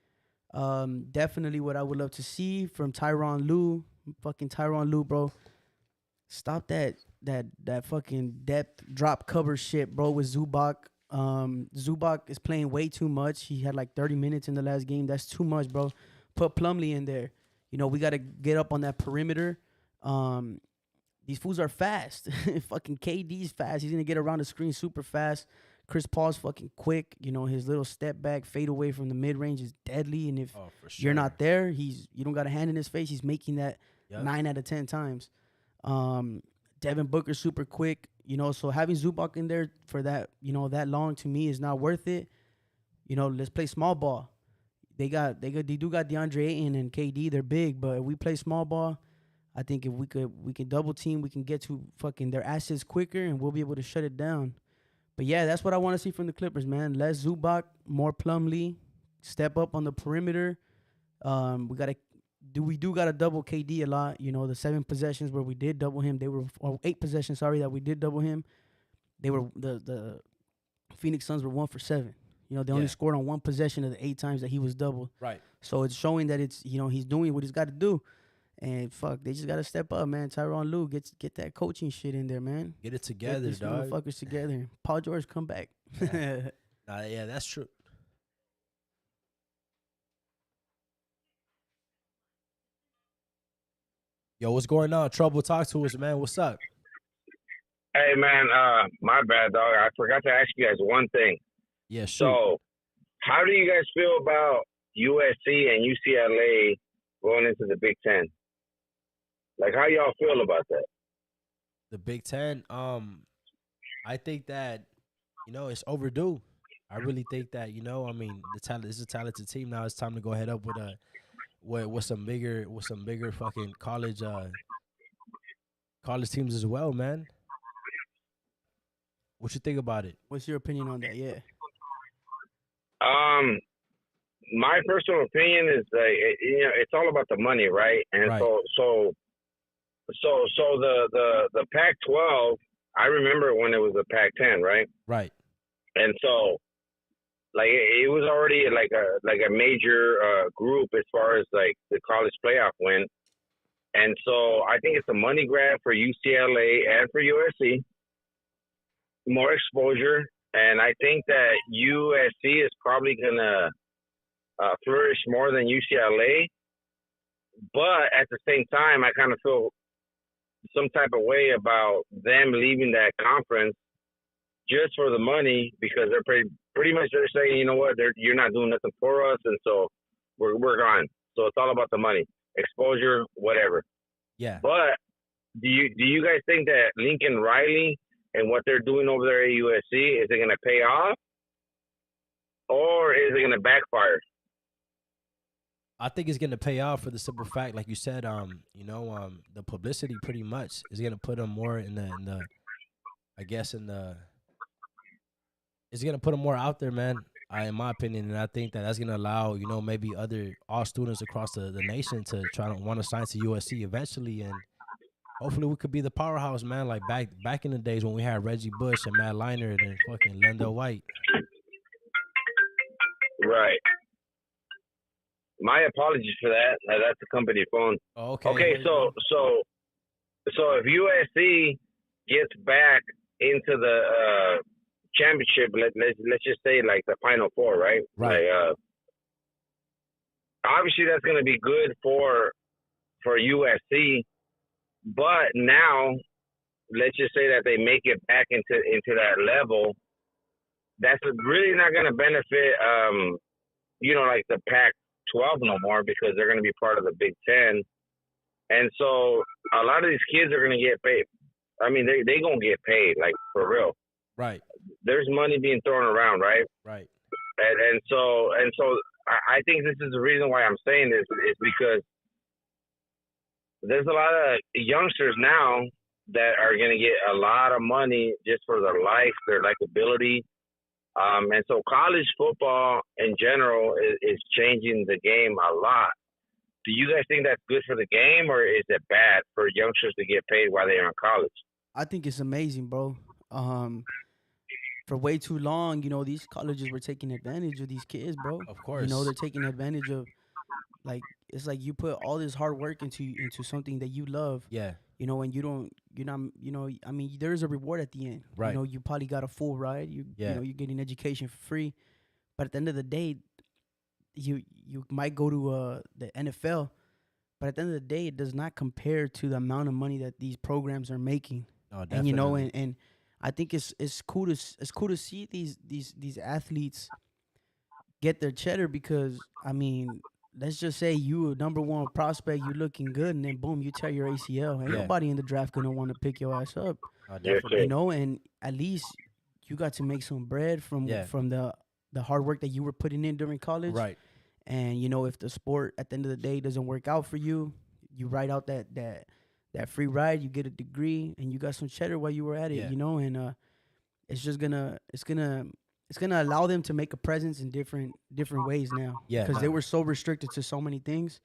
Definitely what I would love to see from Tyronn Lue. Fucking Tyronn Lue, bro. Stop that fucking depth drop cover shit, bro, with Zubac. Zubac is playing way too much. He had like 30 minutes in the last game. That's too much, bro. Put Plumlee in there. You know, we got to get up on that perimeter. These fools are fast. Fucking KD's fast. He's going to get around the screen super fast. Chris Paul's fucking quick. You know, his little step back, fade away from the mid-range is deadly. And if you're not there, you don't got a hand in his face. He's making that 9 out of 10 times. Devin Booker's super quick. You know, so having Zubac in there for that, you know, that long to me is not worth it. You know, let's play small ball. They do got DeAndre Ayton and KD. They're big, but if we play small ball, I think if we can double team, we can get to fucking their assets quicker, and we'll be able to shut it down. But yeah, that's what I want to see from the Clippers, man. Less Zubac, more Plumlee, step up on the perimeter. We do got to double KD a lot. You know, the 7 possessions where we did double him, 8 possessions, that we did double him. They were the Phoenix Suns were 1 for 7. You know, they only scored on 1 possession of the 8 times that he was doubled. Right. So it's showing that it's, you know, he's doing what he's got to do. And fuck, they just got to step up, man. Tyronn Lue, get that coaching shit in there, man. Get it together, get these dog. motherfuckers together. Paul George, come back. Yeah, that's true. Yo, what's going on? Trouble, talk to us, man. What's up? Hey, man, my bad, dog. I forgot to ask you guys one thing. Yeah, sure. So, how do you guys feel about USC and UCLA going into the Big Ten? Like, how y'all feel about that? The Big Ten, I think that, you know, it's overdue. I really think that, you know, I mean, it's a talented team now. It's time to go ahead up with some bigger fucking college teams as well, man. What you think about it? What's your opinion on that? Yeah. My personal opinion is that you know, it's all about the money, right? And right. so the Pac-12, I remember when it was the Pac-10, right? Right. And so, like, it was already like a major group as far as like the college playoff went. And so I think it's a money grab for UCLA and for USC. More exposure, and I think that USC is probably gonna flourish more than UCLA. But at the same time, I kind of feel some type of way about them leaving that conference just for the money, because they're pretty much they're saying, you know what, you're not doing nothing for us, and so we're gone. So it's all about the money, exposure, whatever. Yeah. But do you guys think that Lincoln Riley and what they're doing over there at USC, is it going to pay off, or is it going to backfire? I think it's going to pay off for the simple fact, like you said, the publicity pretty much is going to put them more it's going to put them more out there, man, in my opinion. And I think that's going to allow, you know, maybe all students across the nation to try to want to sign to USC eventually. And Hopefully we could be the powerhouse, man. Like back in the days when we had Reggie Bush and Matt Leinart and fucking Lendo White. Right. My apologies for that. That's a company phone. Oh, okay. Okay, so if USC gets back into the championship, let's just say like the Final Four, right? Right. Like, obviously, that's going to be good for USC. But now, let's just say that they make it back into that level. That's really not going to benefit, like the Pac-12 no more, because they're going to be part of the Big Ten. And so a lot of these kids are going to get paid. I mean, they going to get paid, like, for real. Right. There's money being thrown around, right? Right. And so I think this is the reason why I'm saying this is because there's a lot of youngsters now that are going to get a lot of money just for their life, their likability. And so college football in general is changing the game a lot. Do you guys think that's good for the game, or is it bad for youngsters to get paid while they're in college? I think it's amazing, bro. For way too long, these colleges were taking advantage of these kids, bro. Of course. They're taking advantage of, like, it's like you put all this hard work into something that you love. Yeah. And there's a reward at the end. Right. You probably got a full ride. You're getting education for free. But at the end of the day, you might go to the NFL, but at the end of the day, it does not compare to the amount of money that these programs are making. Oh, definitely. And I think it's cool to see these athletes get their cheddar, because I mean, let's just say you a number one prospect, you're looking good, and then boom, you tear your ACL. Ain't nobody in the draft gonna want to pick your ass up. Oh, definitely. And at least you got to make some bread from the hard work that you were putting in during college. Right. And if the sport at the end of the day doesn't work out for you, you write out that free ride, you get a degree, and you got some cheddar while you were at it. And it's just gonna allow them to make a presence in different ways now. Yeah. Because they were so restricted to so many things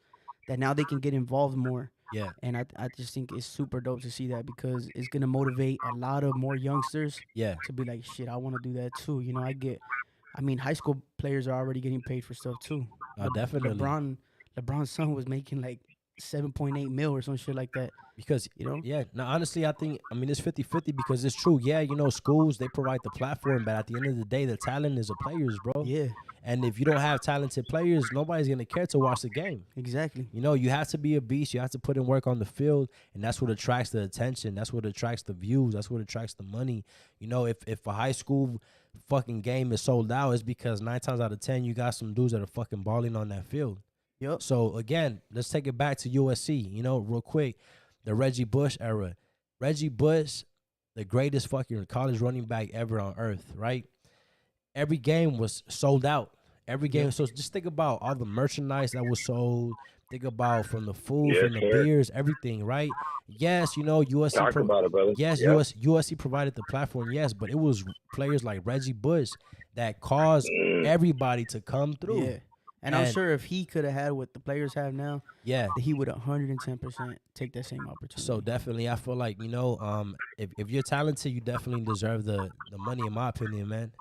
that now they can get involved more. Yeah. And I just think it's super dope to see that, because it's gonna motivate a lot of more youngsters. Yeah. To be like, shit, I want to do that too. High school players are already getting paid for stuff too. Definitely. LeBron's son was making like 7.8 mil or some shit like that. Because, yeah. Now, honestly, it's 50-50 because it's true. Yeah, schools, they provide the platform, but at the end of the day, the talent is the players, bro. Yeah. And if you don't have talented players, nobody's going to care to watch the game. Exactly. You have to be a beast. You have to put in work on the field, and that's what attracts the attention. That's what attracts the views. That's what attracts the money. If a high school fucking game is sold out, it's because 9 times out of 10, you got some dudes that are fucking balling on that field. Yep. So, again, let's take it back to USC, real quick. The Reggie Bush era. Reggie Bush, the greatest fucking college running back ever on earth, right? Every game was sold out. Every game. Yeah. So just think about all the merchandise that was sold. Think about from the food, from the beers, everything, right? Yes, USC. Talk about it, brother. Yes, yep. USC provided the platform, yes, but it was players like Reggie Bush that caused everybody to come through. Yeah. And I'm sure if he could have had what the players have now, that he would 110% take that same opportunity. So definitely, I feel like if you're talented, you definitely deserve the money, in my opinion, man.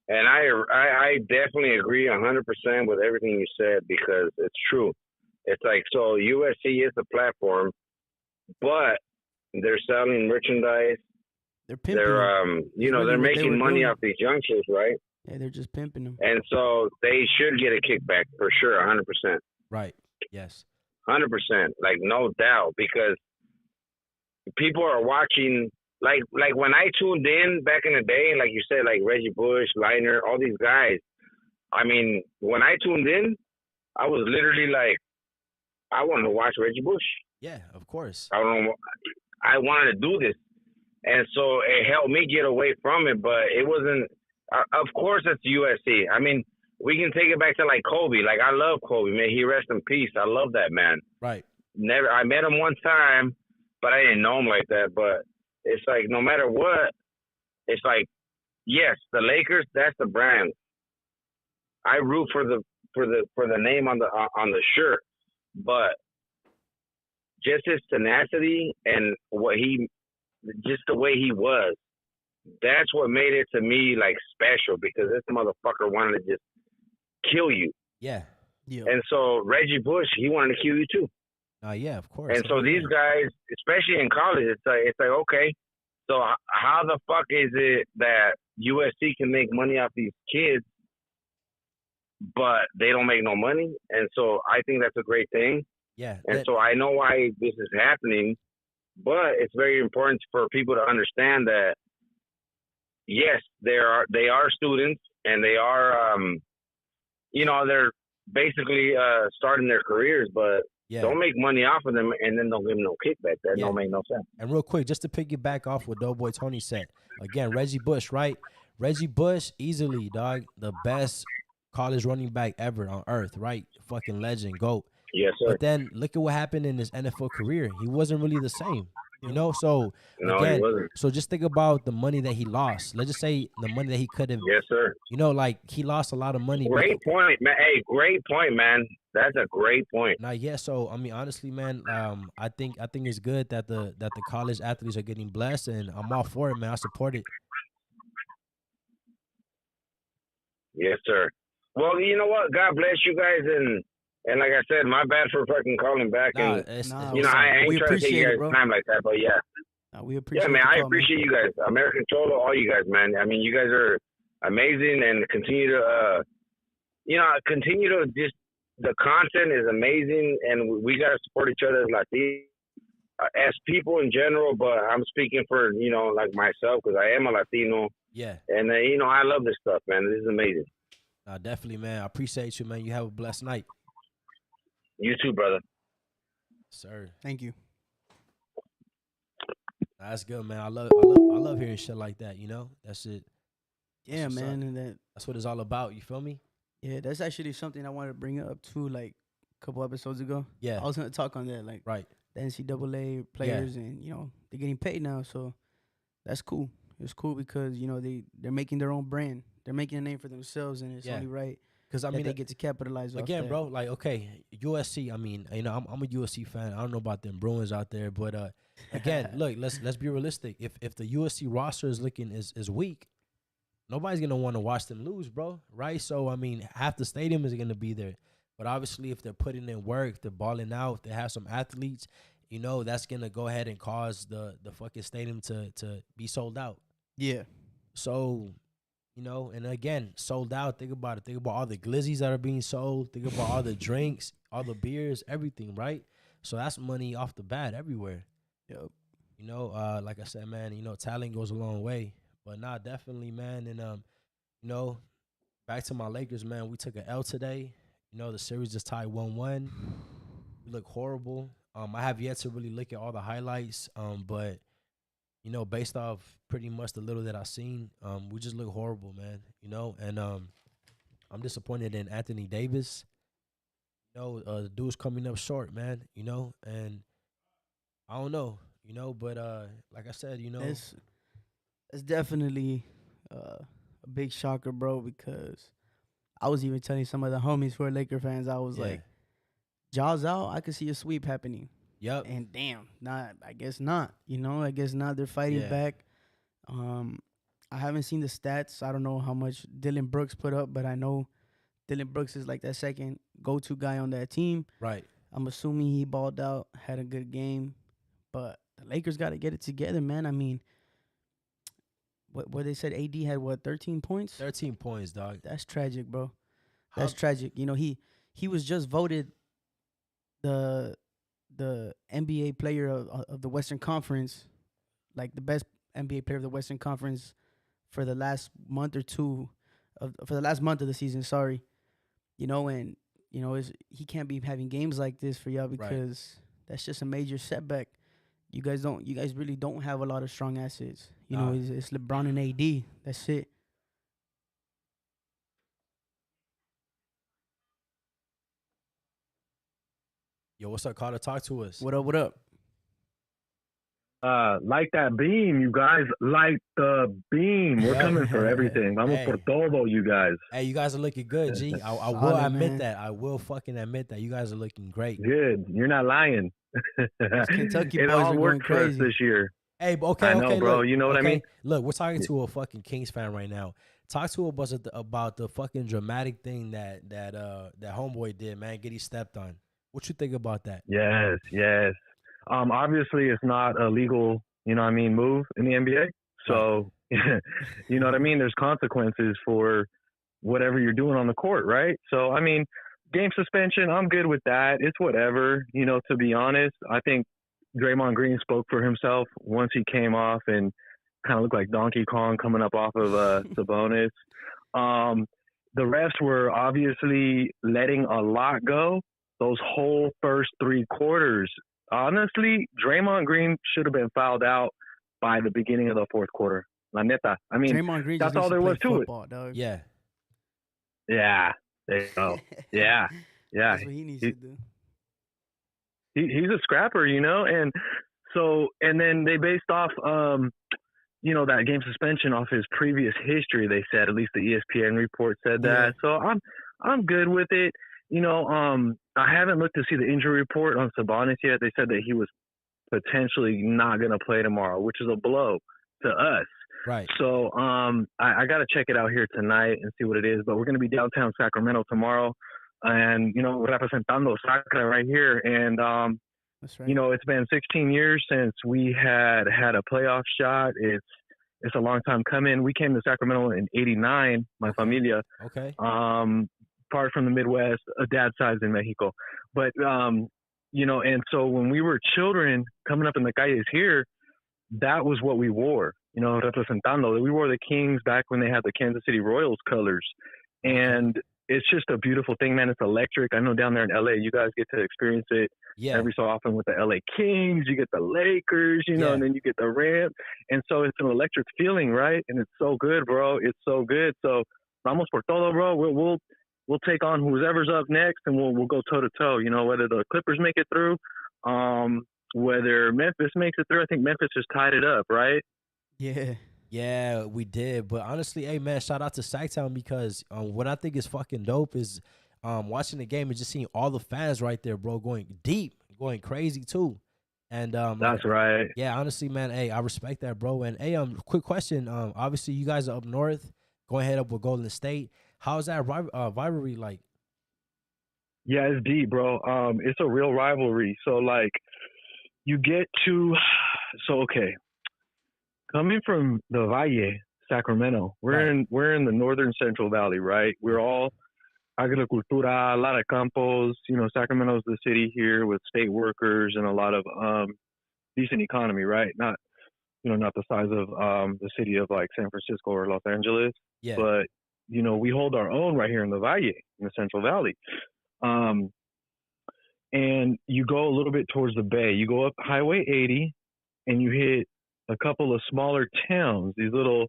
And I definitely agree 100% with everything you said, because it's true. It's like, so USC is a platform, but they're selling merchandise. They're pimping. They're making money off these youngsters, right? Yeah, they're just pimping them. And so they should get a kickback for sure, 100%. Right. Yes. 100%, like no doubt, because people are watching. Like when I tuned in back in the day, like you said, like Reggie Bush, Leinart, all these guys. I mean, when I tuned in, I was literally like, I wanted to watch Reggie Bush. Yeah, of course. I wanted to do this, and so it helped me get away from it. But it wasn't. Of course, it's USC. I mean, we can take it back to like Kobe. Like, I love Kobe, man. He rest in peace. I love that man. Right. I met him one time, but I didn't know him like that. But it's like, no matter what, it's like, yes, the Lakers, that's the brand. I root for the name on the shirt, but just his tenacity and just the way he was. That's what made it to me like special, because this motherfucker wanted to just kill you. Yeah. And so Reggie Bush, he wanted to kill you too. Yeah, of course. And so these guys, especially in college, it's like okay, so how the fuck is it that USC can make money off these kids, but they don't make no money? And so I think that's a great thing. Yeah. And so I know why this is happening, but it's very important for people to understand that yes, they are students, and they are they're basically starting their careers, but don't make money off of them and then don't give them no kickback. That don't make no sense. And real quick, just to piggyback off what Doughboy Tony said, again, Reggie Bush, right? Reggie Bush, easily, dog, the best college running back ever on earth, right? Fucking legend, GOAT. Yes, sir. But then look at what happened in his NFL career. He wasn't really the same. So No, again, he wasn't. so just think about the money that he lost. Let's just say the money that he could have. Yes, sir. Like he lost a lot of money. Great point, man. Hey, great point, man. That's a great point. So I mean, honestly, man, I think it's good that the college athletes are getting blessed, and I'm all for it, man. I support it. Yes, sir. Well, you know what? God bless you guys, and like I said, my bad for fucking calling back. I ain't trying to take you guys' time like that, but yeah. We appreciate. Yeah, man, I appreciate you guys, American Cholo, all you guys, man. I mean, you guys are amazing, and continue to just. The content is amazing, and we gotta support each other as Latinos, as people in general. But I'm speaking for like myself, because I am a Latino. Yeah. And I love this stuff, man. This is amazing. Definitely, man. I appreciate you, man. You have a blessed night. You too, brother. Sir. Thank you. That's good, man. I love hearing shit like that. That's it. Yeah, man, and that's what it's all about. You feel me? Yeah, that's actually something I wanted to bring up too, like a couple episodes ago. Yeah. I was gonna talk on that, like the NCAA players, and they're getting paid now, so that's cool. It's cool because they're making their own brand, they're making a name for themselves, and it's only right because they get to capitalize again, off that. bro. Like, okay, USC. I mean, I'm a USC fan. I don't know about them Bruins out there, but again, look, let's be realistic. If the USC roster is looking is weak, nobody's going to want to watch them lose, bro, right? So, I mean, half the stadium is going to be there. But obviously, if they're putting in work, if they're balling out, if they have some athletes, that's going to go ahead and cause the fucking stadium to be sold out. Yeah. So, and again, sold out. Think about it. Think about all the glizzies that are being sold. Think about all the drinks, all the beers, everything, right? So that's money off the bat everywhere. Yep. Like I said, man, talent goes a long way. But definitely, man. And, back to my Lakers, man. We took an L today. The series just tied 1-1. We look horrible. I have yet to really look at all the highlights. But, based off pretty much the little that I've seen, we just look horrible, man. And I'm disappointed in Anthony Davis. The dude's coming up short, man. And I don't know. But like I said, It's definitely a big shocker, bro, because I was even telling some of the homies who are Laker fans, I was like, Jaws out, I could see a sweep happening. Yep. And damn, I guess not. I guess not. They're fighting back. I haven't seen the stats. I don't know how much Dylan Brooks put up, but I know Dylan Brooks is like that second go-to guy on that team. Right. I'm assuming he balled out, had a good game. But the Lakers got to get it together, man. I mean, what they said, AD had 13 points? 13 points, dog. That's tragic, bro. That's tragic. He was just voted the NBA player of the Western Conference, like the best NBA player of the Western Conference for the last month or two for the last month of the season. Sorry, and he can't be having games like this for y'all because that's just a major setback. You guys really don't have a lot of strong assets. It's LeBron and AD. That's it. Yo, what's up, Carter? Talk to us. What up? Like that beam, you guys. Like the beam. We're coming for everything. Vamos por todo, you guys. Hey, you guys are looking good, G. I will admit that. I will fucking admit that. You guys are looking great. Good. You're not lying. Kentucky it boys all are worked going for crazy us this year. Hey, okay, I know, bro. Look, you know what I mean? Look, we're talking to a fucking Kings fan right now. Talk to us about the fucking dramatic thing that homeboy did, man. Get he stepped on. What you think about that? Yes. Obviously, it's not a legal, move in the NBA. So, you know what I mean? There's consequences for whatever you're doing on the court, right? So, I mean, game suspension, I'm good with that. It's whatever, to be honest. I think Draymond Green spoke for himself once he came off and kind of looked like Donkey Kong coming up off of Sabonis. The refs were obviously letting a lot go. Those whole first 3 quarters, honestly, Draymond Green should have been fouled out by the beginning of the 4th quarter. La neta. I mean, Draymond Green that's all there was to football, dog. Yeah. Yeah. There you go. Yeah. That's what he needs to do. He's a scrapper, and so, and then they based off, that game suspension off his previous history. They said, at least the ESPN report said that. So I'm good with it. I haven't looked to see the injury report on Sabonis yet. They said that he was potentially not going to play tomorrow, which is a blow to us. Right. So I got to check it out here tonight and see what it is. But we're going to be downtown Sacramento tomorrow. And, representando Sacra right here. And, that's right. It's been 16 years since we had a playoff shot. It's a long time coming. We came to Sacramento in 89, my familia. Okay. Part from the Midwest, a dad's side in Mexico. But, and so when we were children coming up in the calles here, that was what we wore, representando. We wore the Kings back when they had the Kansas City Royals colors. And it's just a beautiful thing, man. It's electric. I know down there in LA, you guys get to experience it every so often with the LA Kings. You get the Lakers, and then you get the Rams. And so it's an electric feeling, right? And it's so good, bro. It's so good. So vamos por todo, bro. We'll take on whoever's up next, and we'll go toe to toe. Whether the Clippers make it through, whether Memphis makes it through. I think Memphis just tied it up, right? Yeah. Yeah, we did. But honestly, hey, man, shout out to Sacktown because what I think is fucking dope is watching the game and just seeing all the fans right there, bro, going deep, going crazy too. And that's right. Yeah, honestly, man, hey, I respect that, bro. And hey, quick question. Obviously, you guys are up north, going head up with Golden State. How's that rivalry like? Yeah, it's deep, bro. It's a real rivalry. So like, you get to, okay. Coming from the Valle, Sacramento, we're in the northern Central Valley, right? We're all agricultura, a lot of campos. Sacramento's the city here with state workers and a lot of decent economy, right? Not the size of the city of like San Francisco or Los Angeles, but we hold our own right here in the Valle, in the Central Valley. And you go a little bit towards the bay. You go up Highway 80, and you hit a couple of smaller towns, these little,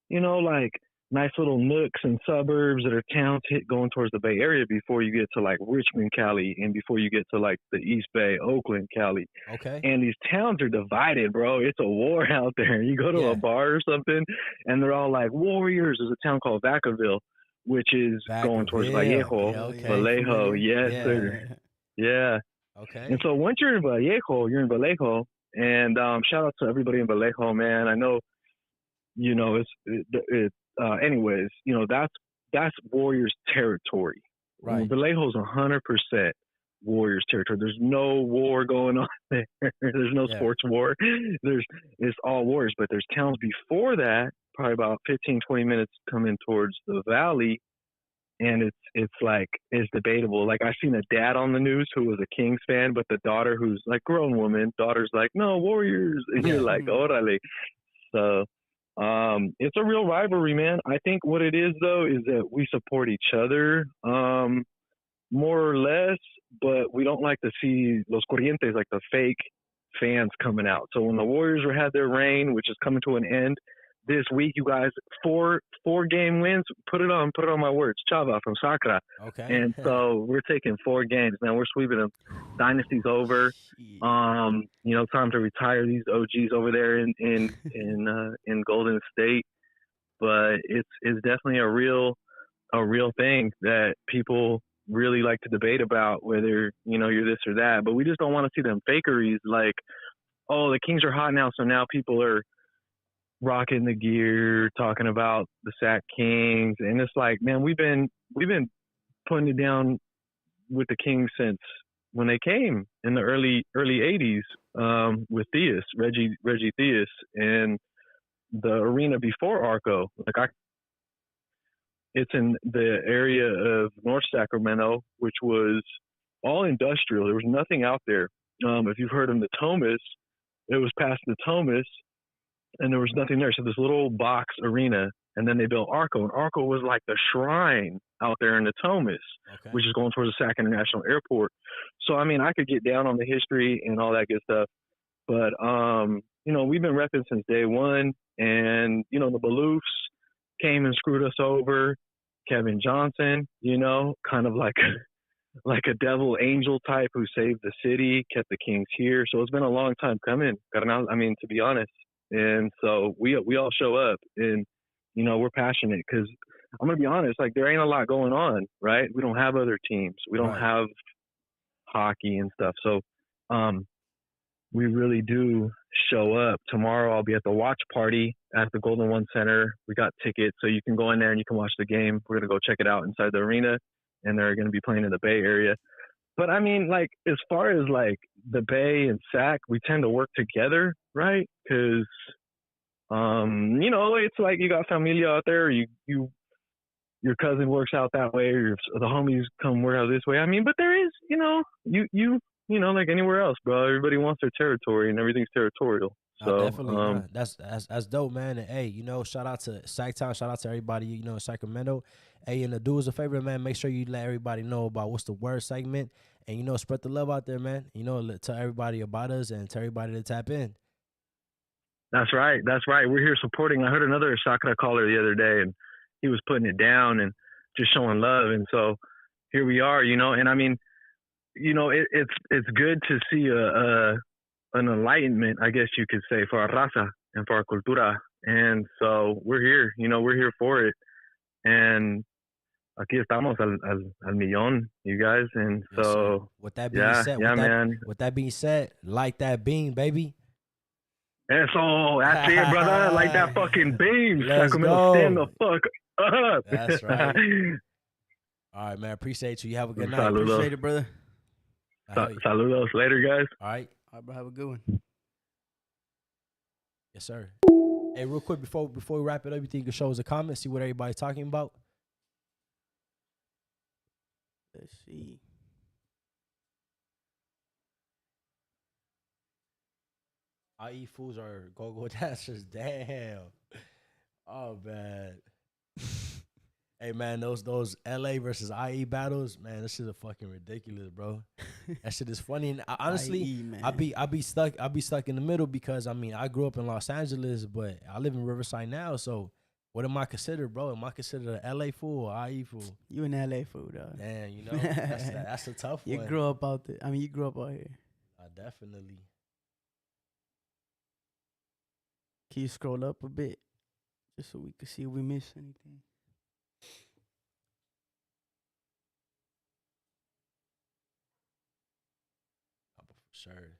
like nice little nooks and suburbs that are towns going towards the Bay Area before you get to like Richmond, Cali, and before you get to like the East Bay, Oakland, Cali. Okay. And these towns are divided, bro. It's a war out there. You go to a bar or something, and they're all like Warriors. There's a town called Vacaville, which is going towards Vallejo, Vallejo. Yes, sir. Yeah. Okay. And so once you're in Vallejo. And shout out to everybody in Vallejo, man. I know, anyways, that's Warriors territory. Right. Vallejo's 100% Warriors territory. There's no war going on there. There's no sports war. It's all Warriors. But there's towns before that, probably about 15, 20 minutes coming towards the valley. And it's debatable. Like, I seen a dad on the news who was a Kings fan, but the daughter, who's like grown woman, daughter's like, no, Warriors. And you're like, orale. So it's a real rivalry, man. I think what it is, though, is that we support each other more or less, but we don't like to see los corrientes, like the fake fans coming out. So when the Warriors had their reign, which is coming to an end, this week, you guys, four game wins. Put it on my words. Chava from Sacra. Okay. And so we're taking 4 games, man. We're sweeping them. Dynasty's over. Time to retire these OGs over there in Golden State. But it's definitely a real thing that people really like to debate about, whether you're this or that. But we just don't want to see them fakeries like, oh, the Kings are hot now, so now people are rocking the gear, talking about the Sac Kings, and it's like, man, we've been putting it down with the Kings since when they came in the early 80s with Theus, Reggie Theus, and the arena before Arco. It's in the area of North Sacramento, which was all industrial. There was nothing out there. If you've heard of the Thomas, it was past the Thomas, and there was nothing there. So this little box arena, and then they built Arco, and Arco was like the shrine out there in the Thomas, which is going towards the Sac International Airport. So, I mean, I could get down on the history and all that good stuff, but, we've been repping since day one, and, the Baloofs came and screwed us over. Kevin Johnson, kind of like a devil angel type who saved the city, kept the Kings here. So it's been a long time coming, to be honest. And so we all show up, and, we're passionate because I'm going to be honest, like, there ain't a lot going on, right? We don't have other teams. We don't have hockey and stuff. So we really do show up. Tomorrow I'll be at the watch party at the Golden One Center. We got tickets, so you can go in there and you can watch the game. We're going to go check it out inside the arena, and they're going to be playing in the Bay Area. But, I mean, like, as far as, like, the Bay and Sac, we tend to work together, right? Because, it's like you got familia out there. Your cousin works out that way, or the homies come work out this way. I mean, but there is, like anywhere else, bro. Everybody wants their territory, and everything's territorial. So definitely, that's dope, man. And hey, shout out to Sacktown, shout out to everybody, in Sacramento. Hey, and do us a favor, man. Make sure you let everybody know about What's the Word segment, and spread the love out there, man. Tell everybody about us and tell everybody to tap in. That's right. We're here supporting. I heard another Sakura caller the other day, and he was putting it down and just showing love. And so here we are, and I mean, it's good to see an enlightenment, I guess you could say, for our raza and for our cultura. And so we're here, we're here for it. And aquí estamos al millón, you guys. And yes, so, sir. With that being said, light that beam, baby. Eso, that's it, brother. Like that fucking beam. Let's Sacramento, go. stand the fuck up. That's right. All right, man. Appreciate you. You have a good night. Saludos. Appreciate it, brother. Saludos. Later, guys. All right. All right, bro. Have a good one. Yes, sir. Hey, real quick before we wrap it up, you think you can show us a comment, see what everybody's talking about? Let's see. IE fools are go-go dancers. Damn. Oh, man. Hey, man, those LA versus IE battles, man, this shit is fucking ridiculous, bro. That shit is funny. And honestly, IE, man. I be stuck in the middle because, I mean, I grew up in Los Angeles, but I live in Riverside now, so what am I considered, bro? Am I considered an LA fool or IE fool? You an LA fool, dog. Damn, that's a tough one. You grew up out there. I mean, you grew up out here. Definitely. Can you scroll up a bit just so we can see if we miss anything? For sure.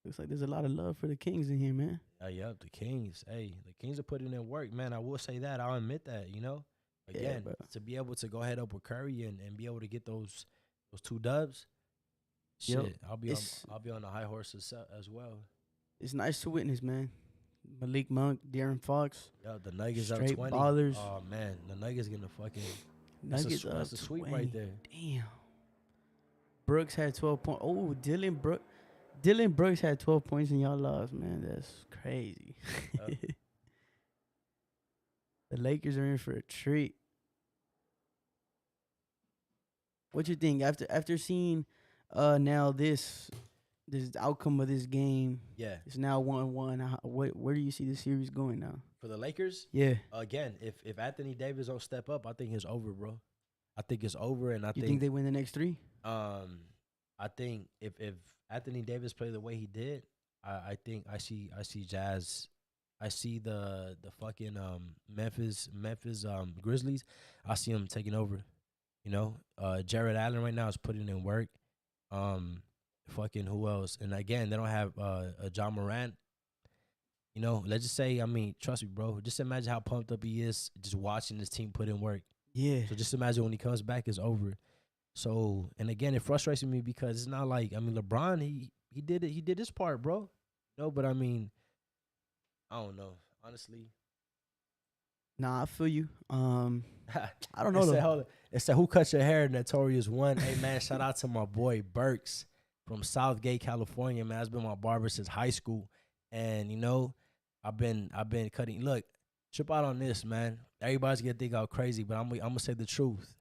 Looks like there's a lot of love for the Kings in here, man. Yep, the Kings. Hey, the Kings are putting in work, man. I will say that. I'll admit that, Again, to be able to go ahead up with Curry and be able to get those 2 dubs, shit, I'll be on the high horse as well. It's nice to witness, man. Malik Monk, De'Aaron Fox. Yeah, the Nuggets straight up 20. Ballers. Oh, man. The Nuggets getting a fucking... Nuggets that's a sweep right there. Damn. Brooks had 12 points. Oh, Dylan Brooks had 12 points in y'all lost, man. That's crazy. The Lakers are in for a treat. What you think after seeing now this this outcome of this game. Yeah. It's now 1-1. Where do you see the series going now? For the Lakers? Yeah. Again, if Anthony Davis don't step up, I think it's over, bro. I think it's over, and You think they win the next 3? I think if Anthony Davis play the way he did, I think I see Jazz. I see the fucking Memphis Grizzlies. I see them taking over. You know, Jared Allen right now is putting in work. Fucking who else? And again, they don't have a John Morant. You know, let's just say, I mean, trust me, bro. Just imagine how pumped up he is just watching this team put in work. Yeah. So just imagine when he comes back, it's over. So, and again, it frustrates me because it's not like, I mean, LeBron, he did it. He did his part, bro. No, but I mean, I don't know, honestly. Nah, I feel you. I don't know. It said, who cut your hair? Notorious One. Hey, man, shout out to my boy Burks from Southgate, California, man. That's been my barber since high school. And, you know, I've been cutting. Look, trip out on this, man. Everybody's going to think I'm crazy, but I'm going to say the truth.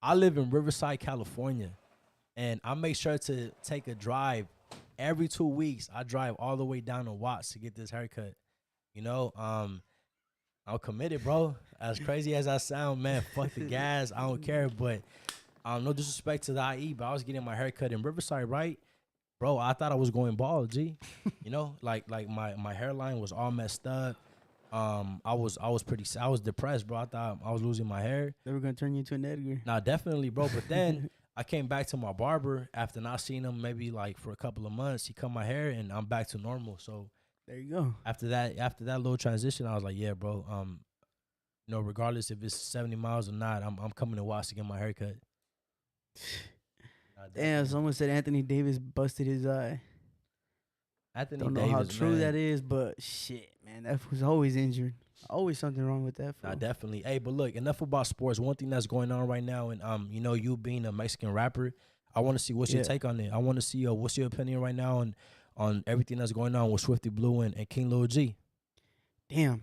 I live in Riverside, California, and I make sure to take a drive every 2 weeks. I drive all the way down to Watts to get this haircut. You know, I'm committed, bro. As crazy as I sound, man, fuck the gas. I don't care, but no disrespect to the IE, but I was getting my haircut in Riverside, right? Bro, I thought I was going bald, G. You know, like my hairline was all messed up. I was depressed, bro. I thought I was losing my hair. They were gonna turn you into an Edgar. Nah, definitely, bro. But then I came back to my barber after not seeing him maybe like for a couple of months. He cut my hair and I'm back to normal. So there you go. After that little transition, I was like, yeah, bro. You know, regardless if it's 70 miles or not, I'm coming to Watts to get my haircut. Damn, someone said Anthony Davis busted his eye. Don't know how true that is, but shit, man, that was always injured. Always something wrong with that. Nah, definitely. Hey, but look, enough about sports. One thing that's going on right now, and you know, you being a Mexican rapper, I want to see what's your take on it. I want to see what's your opinion right now on everything that's going on with Swifty Blue and King Lil G. Damn,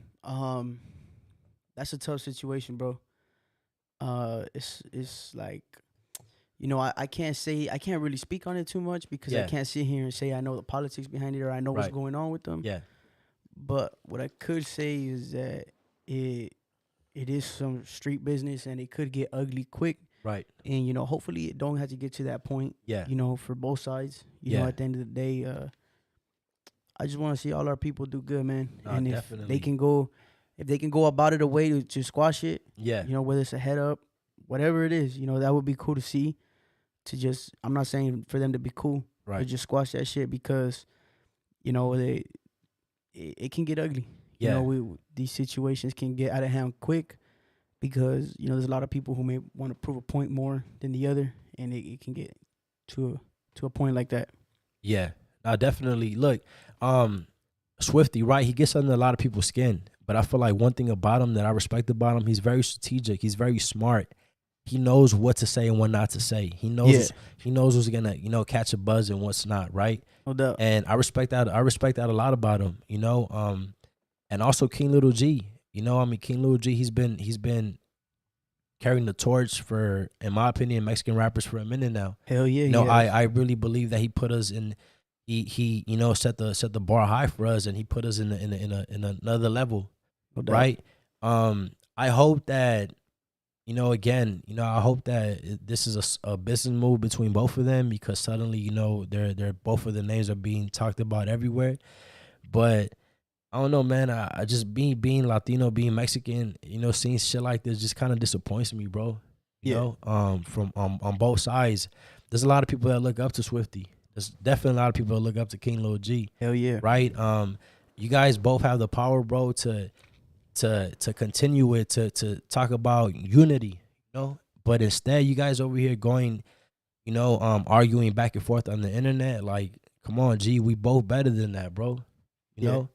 that's a tough situation, bro. It's like, you know, I can't really speak on it too much because I can't sit here and say I know the politics behind it or I know what's going on with them. Yeah. But what I could say is that it is some street business and it could get ugly quick. Right. And, you know, hopefully it don't have to get to that point. Yeah. You know, for both sides. You know, at the end of the day, I just want to see all our people do good, man. And if they can go about it a way to squash it. Yeah. You know, whether it's a head up, whatever it is, you know, that would be cool to see. I'm not saying for them to be cool. Right. But just squash that shit because, you know, it can get ugly. Yeah. You know, these situations can get out of hand quick because, you know, there's a lot of people who may want to prove a point more than the other, and it can get to a point like that. Yeah. Definitely. Look, Swifty, right? He gets under a lot of people's skin, but I feel like one thing about him that I respect about him, he's very strategic. He's very smart. He knows what to say and what not to say. He knows what's gonna, you know, catch a buzz and what's not, right? No doubt. And I respect that. I respect that a lot about him, you know. And also King Little G. You know, I mean, King Little G, he's been carrying the torch for, in my opinion, Mexican rappers for a minute now. Hell yeah. You know, I really believe that he put us in. He you know, set the bar high for us, and he put us in another level, right? I hope that, you know, again, you know, I hope that this is a business move between both of them because suddenly, you know, they're both of the names are being talked about everywhere. But I don't know, man. I just being Latino, being Mexican, you know, seeing shit like this just kind of disappoints me, bro. You know, from on both sides, there's a lot of people that look up to Swifty. There's definitely a lot of people that look up to King Lil G. Hell yeah. Right? You guys both have the power, bro, to continue it, to talk about unity, you know? But instead, you guys over here going, you know, arguing back and forth on the internet. Like, come on, G, we both better than that, bro. You know?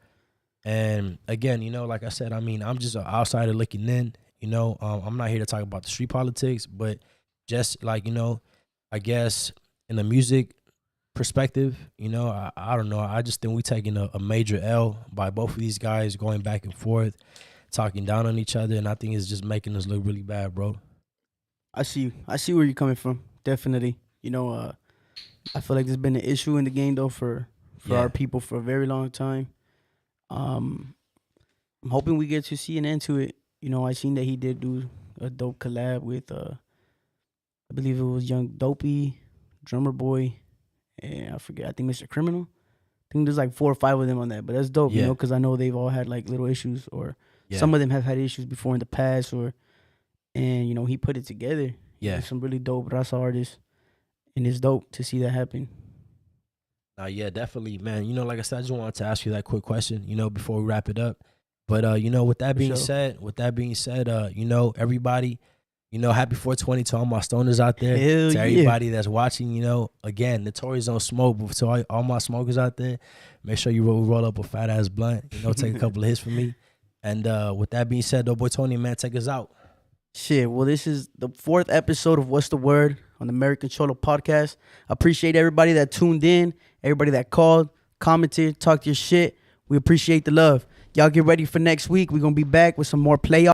And again, you know, like I said, I mean, I'm just an outsider looking in, you know. I'm not here to talk about the street politics, but just like, you know, I guess in the music perspective, you know, I don't know. I just think we taking a major L by both of these guys going back and forth, talking down on each other, and I think it's just making us look really bad, bro. I see where you're coming from. Definitely. You know, I feel like there's been an issue in the game though for our people for a very long time. I'm hoping we get to see an end to it. You know, I seen that he did do a dope collab with I believe it was Young Dopey, Drummer Boy, and I forget. I think Mr. Criminal. I think there's like 4 or 5 of them on that, but that's dope. You know, because I know they've all had like little issues, or some of them have had issues before in the past, and you know he put it together. Yeah, some really dope Raza artists, and it's dope to see that happen. Yeah, definitely, man. You know, like I said, I just wanted to ask you that quick question, you know, before we wrap it up. But you know, with that being said, you know, everybody, you know, happy 420 to all my stoners out there. Hell to everybody that's watching, you know, again, Notorious don't smoke, but to all my smokers out there, make sure you roll up a fat ass blunt, you know, take a couple of hits from me. And with that being said, Doughboy Tony, man, take us out. Shit, well, this is the 4th episode of What's the Word on the American Cholo podcast. I appreciate everybody that tuned in, everybody that called, commented, talked your shit. We appreciate the love. Y'all get ready for next week. We're going to be back with some more playoffs.